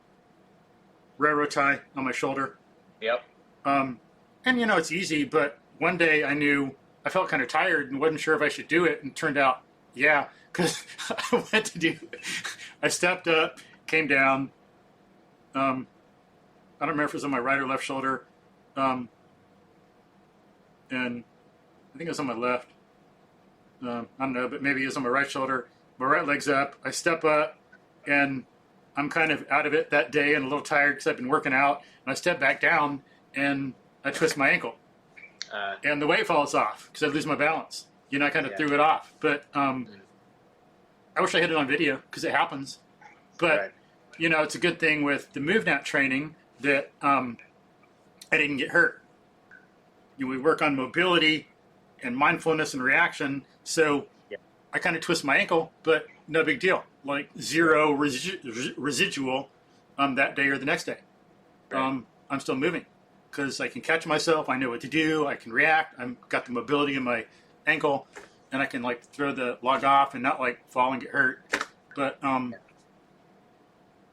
railroad tie on my shoulder. Yep. And it's easy, but one day I felt kind of tired and wasn't sure if I should do it, and it turned out, because I stepped up, came down. I don't remember if it was on my right or left shoulder. And I think it was on my left. I don't know, but maybe it was on my right shoulder. My right leg's up. I step up, and I'm kind of out of it that day and a little tired because I've been working out. And I step back down, and I twist my ankle. And the weight falls off because I lose my balance. I kind of threw it off. But I wish I had it on video because it happens. But, it's a good thing with the movnat training that I didn't get hurt. We work on mobility and mindfulness and reaction. So I kind of twist my ankle, but no big deal. Like zero residual that day or the next day. I'm still moving because I can catch myself. I know what to do. I can react. I've got the mobility in my ankle, and I can throw the log off and not fall and get hurt. But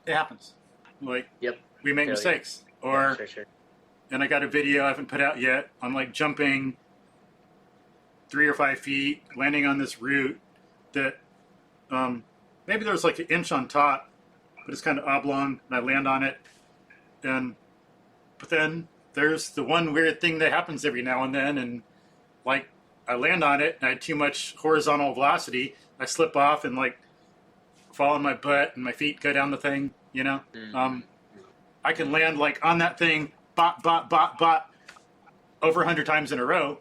it happens. We make mistakes. Or Sure. And I got a video I haven't put out yet on jumping 3 or 5 feet, landing on this root that maybe there's an inch on top, but it's kind of oblong, and I land on it. But then there's the one weird thing that happens every now and then, and I land on it, and I had too much horizontal velocity. I slip off and fall on my butt, and my feet go down the thing. I can land on that thing, bot, over 100 times in a row.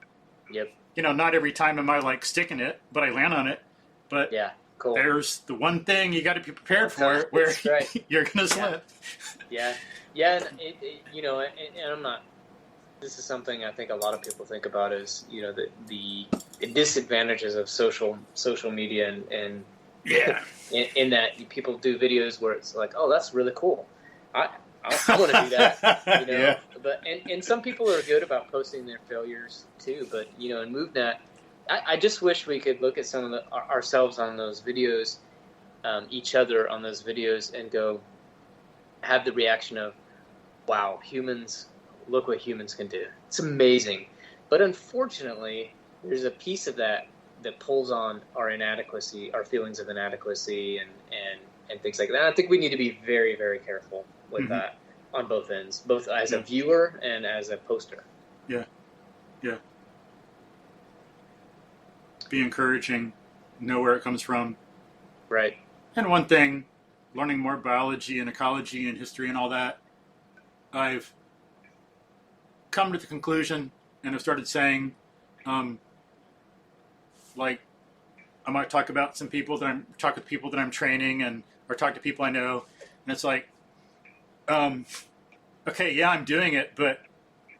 Yep. Not every time am I sticking it, but I land on it. But cool. There's the one thing you got to be prepared for, where you're going to slip. Yeah, and and I'm not. This is something I think a lot of people think about is the disadvantages of social media and in that people do videos where it's oh, that's really cool. I want to do that, But and some people are good about posting their failures too. But in movnat, I just wish we could look at some of ourselves on those videos, each other on those videos, and have the reaction of, wow, humans, look what humans can do. It's amazing. But unfortunately, there's a piece of that pulls on our inadequacy, our feelings of inadequacy and things like that. I think we need to be very, very careful with that on both ends, both as a viewer and as a poster. Yeah. Be encouraging, know where it comes from. Right. And one thing, learning more biology and ecology and history and all that, I've come to the conclusion and have started saying, I might talk about some people talk with people that I'm training or talk to people I know, and it's okay, I'm doing it, but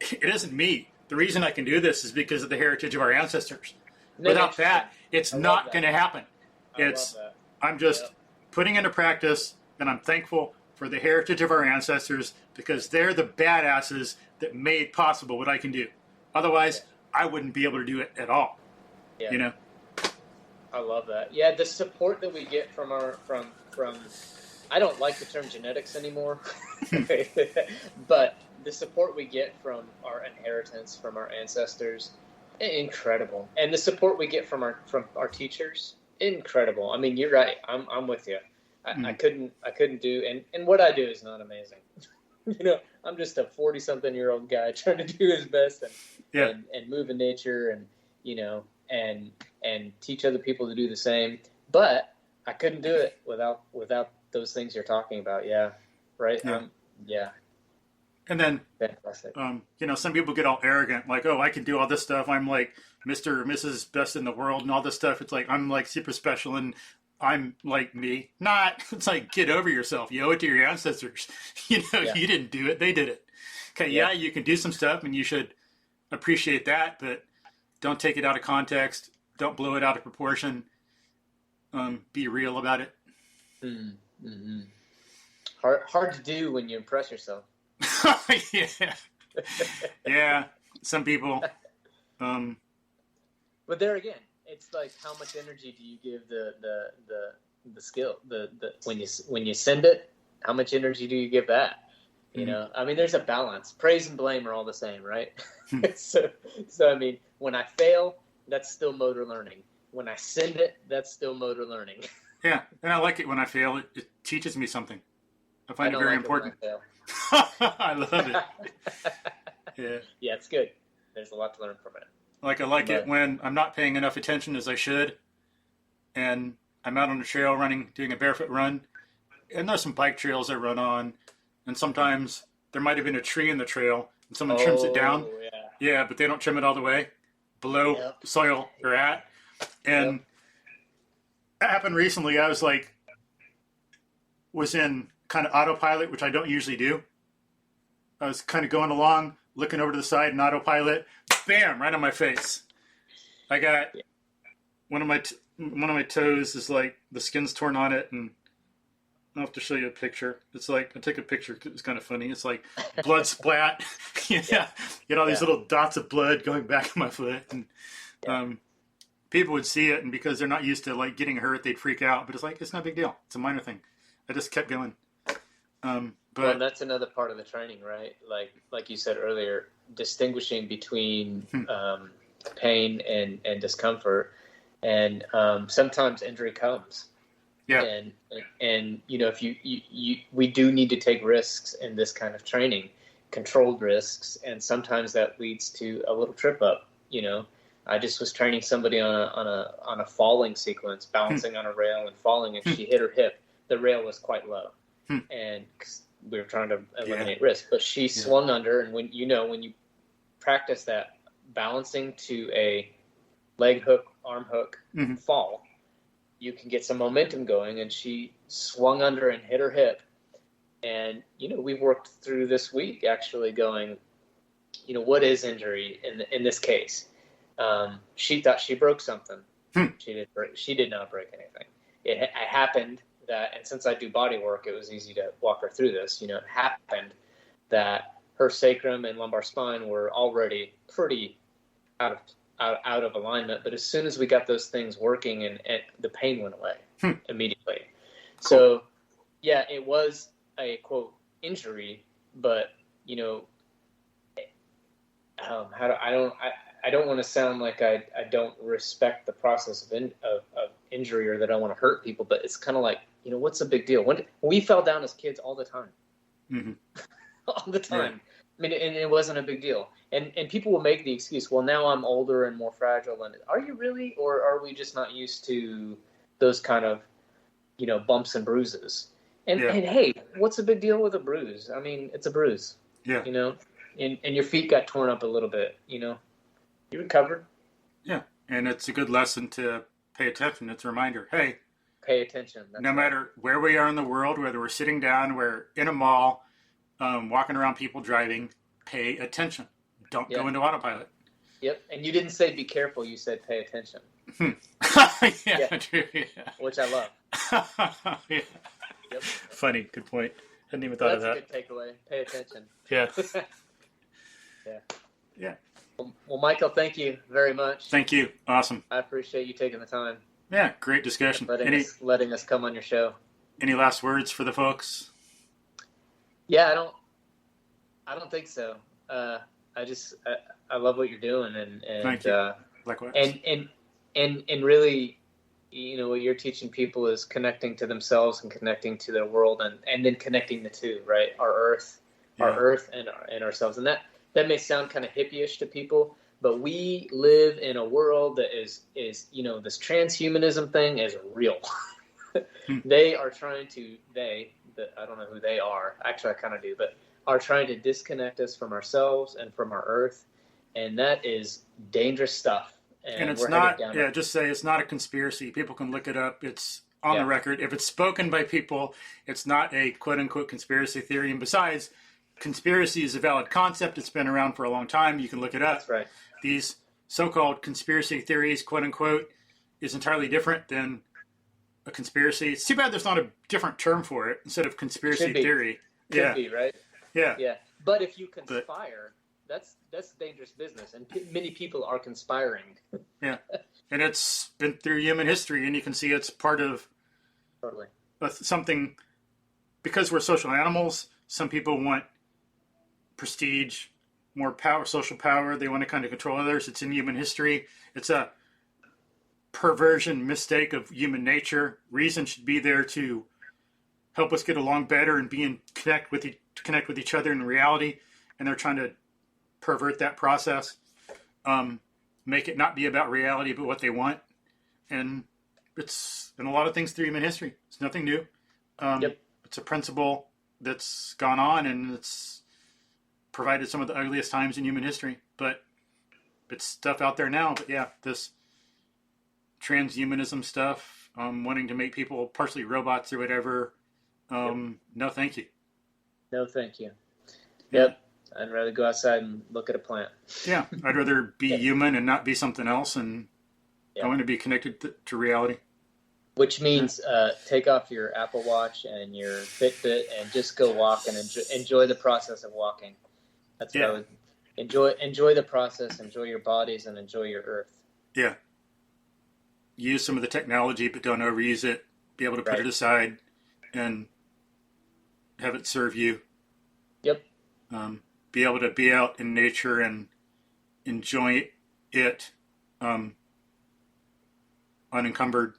it isn't me. The reason I can do this is because of the heritage of our ancestors. Without that, it's not going to happen. I'm just putting into practice, and I'm thankful for the heritage of our ancestors because they're the badasses that made possible what I can do. Otherwise, I wouldn't be able to do it at all. Yeah. You know? I love that. Yeah, the support that we get from I don't like the term genetics anymore, but the support we get from our inheritance, from our ancestors, incredible. And the support we get from our teachers, incredible. I mean, you're right. I'm with you. I couldn't do, and what I do is not amazing. You know, I'm just a 40-something-year-old guy trying to do his best and move in nature and, you know, and teach other people to do the same. But I couldn't do it without those things you're talking about. Yeah. Right. Yeah. And then, fantastic. You know, some people get all arrogant, like, oh, I can do all this stuff. I'm like Mr. or Mrs. Best in the world and all this stuff. It's like, I'm like super special and I'm like me. Not. It's like, get over yourself. You owe it to your ancestors. You know, you didn't do it. They did it. Okay, you can do some stuff and you should appreciate that, but don't take it out of context. Don't blow it out of proportion. Be real about it. Mm-hmm. Hard to do when you impress yourself. Yeah. Some people. But there again, it's like, how much energy do you give the skill? The when you send it, how much energy do you give that? You know, I mean, there's a balance. Praise and blame are all the same, right? So I mean, when I fail, that's still motor learning. When I send it, that's still motor learning. Yeah, and I like it when I fail. It teaches me something. I find it very important. I love it. Yeah, it's good. There's a lot to learn from it. Like I like it when I'm not paying enough attention as I should, and I'm out on the trail doing a barefoot run, and there's some bike trails I run on, and sometimes there might have been a tree in the trail, and someone trims it down. Yeah, but they don't trim it all the way below soil you're at. And it happened recently. I was in kind of autopilot, which I don't usually do. I was kind of going along, looking over to the side in autopilot, bam, right on my face. I got one of my toes is like the skin's torn on it, and I'll have to show you a picture. It's like, I took a picture because it was kind of funny. It's like blood splat. You get all these little dots of blood going back in my foot, and people would see it, and because they're not used to like getting hurt, they'd freak out. But it's like, it's not a big deal. It's a minor thing. I just kept going. But that's another part of the training, right? Like you said earlier, distinguishing between pain and discomfort, and sometimes injury comes. Yeah. And you know, if we do need to take risks in this kind of training, controlled risks, and sometimes that leads to a little trip up. You know, I just was training somebody on a falling sequence, balancing on a rail and falling, and she hit her hip. The rail was quite low, and we were trying to eliminate risk. But she swung under, and when you practice that balancing to a leg hook, arm hook fall, you can get some momentum going. And she swung under and hit her hip. And, you know, we worked through this week actually going, you know, what is injury in this case? She thought she broke something. She did not break anything. It happened that, and since I do body work, it was easy to walk her through this. You know, it happened that her sacrum and lumbar spine were already pretty out of alignment. But as soon as we got those things working, and the pain went away immediately. Cool. So, yeah, it was a quote injury, but you know, I don't want to sound like I don't respect the process of injury, or that I want to hurt people, but it's kind of like, you know, what's the big deal? When we fell down as kids all the time, all the time. I mean, and it wasn't a big deal. And people will make the excuse, well, now I'm older and more fragile. And are you really, or are we just not used to those kind of, you know, bumps and bruises? And hey, what's the big deal with a bruise? I mean, it's a bruise. Yeah. You know, and your feet got torn up a little bit. You know, you recovered. Yeah, and it's a good lesson to pay attention. It's a reminder. Hey, pay attention. No matter where we are in the world, whether we're sitting down, we're in a mall, walking around, people driving, pay attention. Don't go into autopilot. Yep. And you didn't say be careful. You said pay attention. Yeah, true. Yeah. Which I love. Yeah. Yep. Funny. Good point. Hadn't even thought of That's that. a good takeaway. Pay attention. Yeah. Yeah. Yeah. Well, Michael, thank you very much. Thank you. Awesome. I appreciate you taking the time. Yeah. Great discussion. Letting us come on your show. Any last words for the folks? Yeah, I don't think so. I love what you're doing, and Thank you. Likewise. And really, what you're teaching people is connecting to themselves and connecting to their world, and then connecting the two, right? Our earth and ourselves, and that may sound kind of hippie-ish to people, but we live in a world that is this transhumanism thing is real. They are trying to I don't know who they are. Actually, I kind of do, but are trying to disconnect us from ourselves and from our earth, and that is dangerous stuff. And it's not, just say it's not a conspiracy. People can look it up. It's on the record. If it's spoken by people, it's not a quote-unquote conspiracy theory. And besides, conspiracy is a valid concept. It's been around for a long time. You can look it up. That's right. These so-called conspiracy theories, quote-unquote, is entirely different than a conspiracy. It's too bad there's not a different term for it instead of conspiracy theory. Could be, right? Yeah. Yeah. But if you conspire, that's dangerous business, and many people are conspiring. Yeah. And it's been through human history, and you can see it's part of something. Because we're social animals, some people want prestige, more power, social power. They want to kind of control others. It's in human history. It's a perversion, mistake of human nature. Reason should be there to help us get along better and connect with each other in reality. And they're trying to pervert that process, make it not be about reality, but what they want. And it's in a lot of things through human history. It's nothing new. It's a principle that's gone on, and it's provided some of the ugliest times in human history. But it's stuff out there now. But yeah, this transhumanism stuff, wanting to make people partially robots or whatever. No, thank you. No, thank you. Yep. I'd rather go outside and look at a plant. Yeah. I'd rather be human and not be something else. And I want to be connected to reality. Which means take off your Apple Watch and your Fitbit and just go walk and enjoy the process of walking. That's what I would enjoy the process, enjoy your bodies, and enjoy your earth. Yeah. Use some of the technology, but don't overuse it. Be able to put it aside and have it serve you. Yep. Be able to be out in nature and enjoy it unencumbered,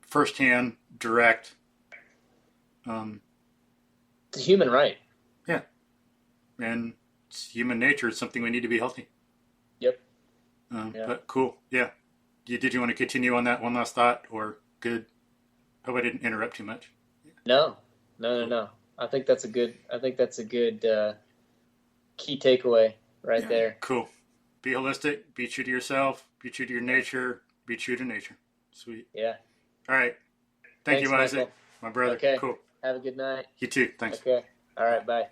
firsthand, direct. It's a human right. Yeah. And it's human nature. It's something we need to be healthy. Yep. But cool. Yeah. Did you want to continue on that one last thought, or good? Hope I didn't interrupt too much. No. I think that's a good key takeaway there. Cool. Be holistic. Be true to yourself. Be true to your nature. Be true to nature. Sweet. Yeah. All right. Thanks, you, Isaac. Michael. My brother. Okay. Cool. Have a good night. You too. Thanks. Okay. All right. Bye.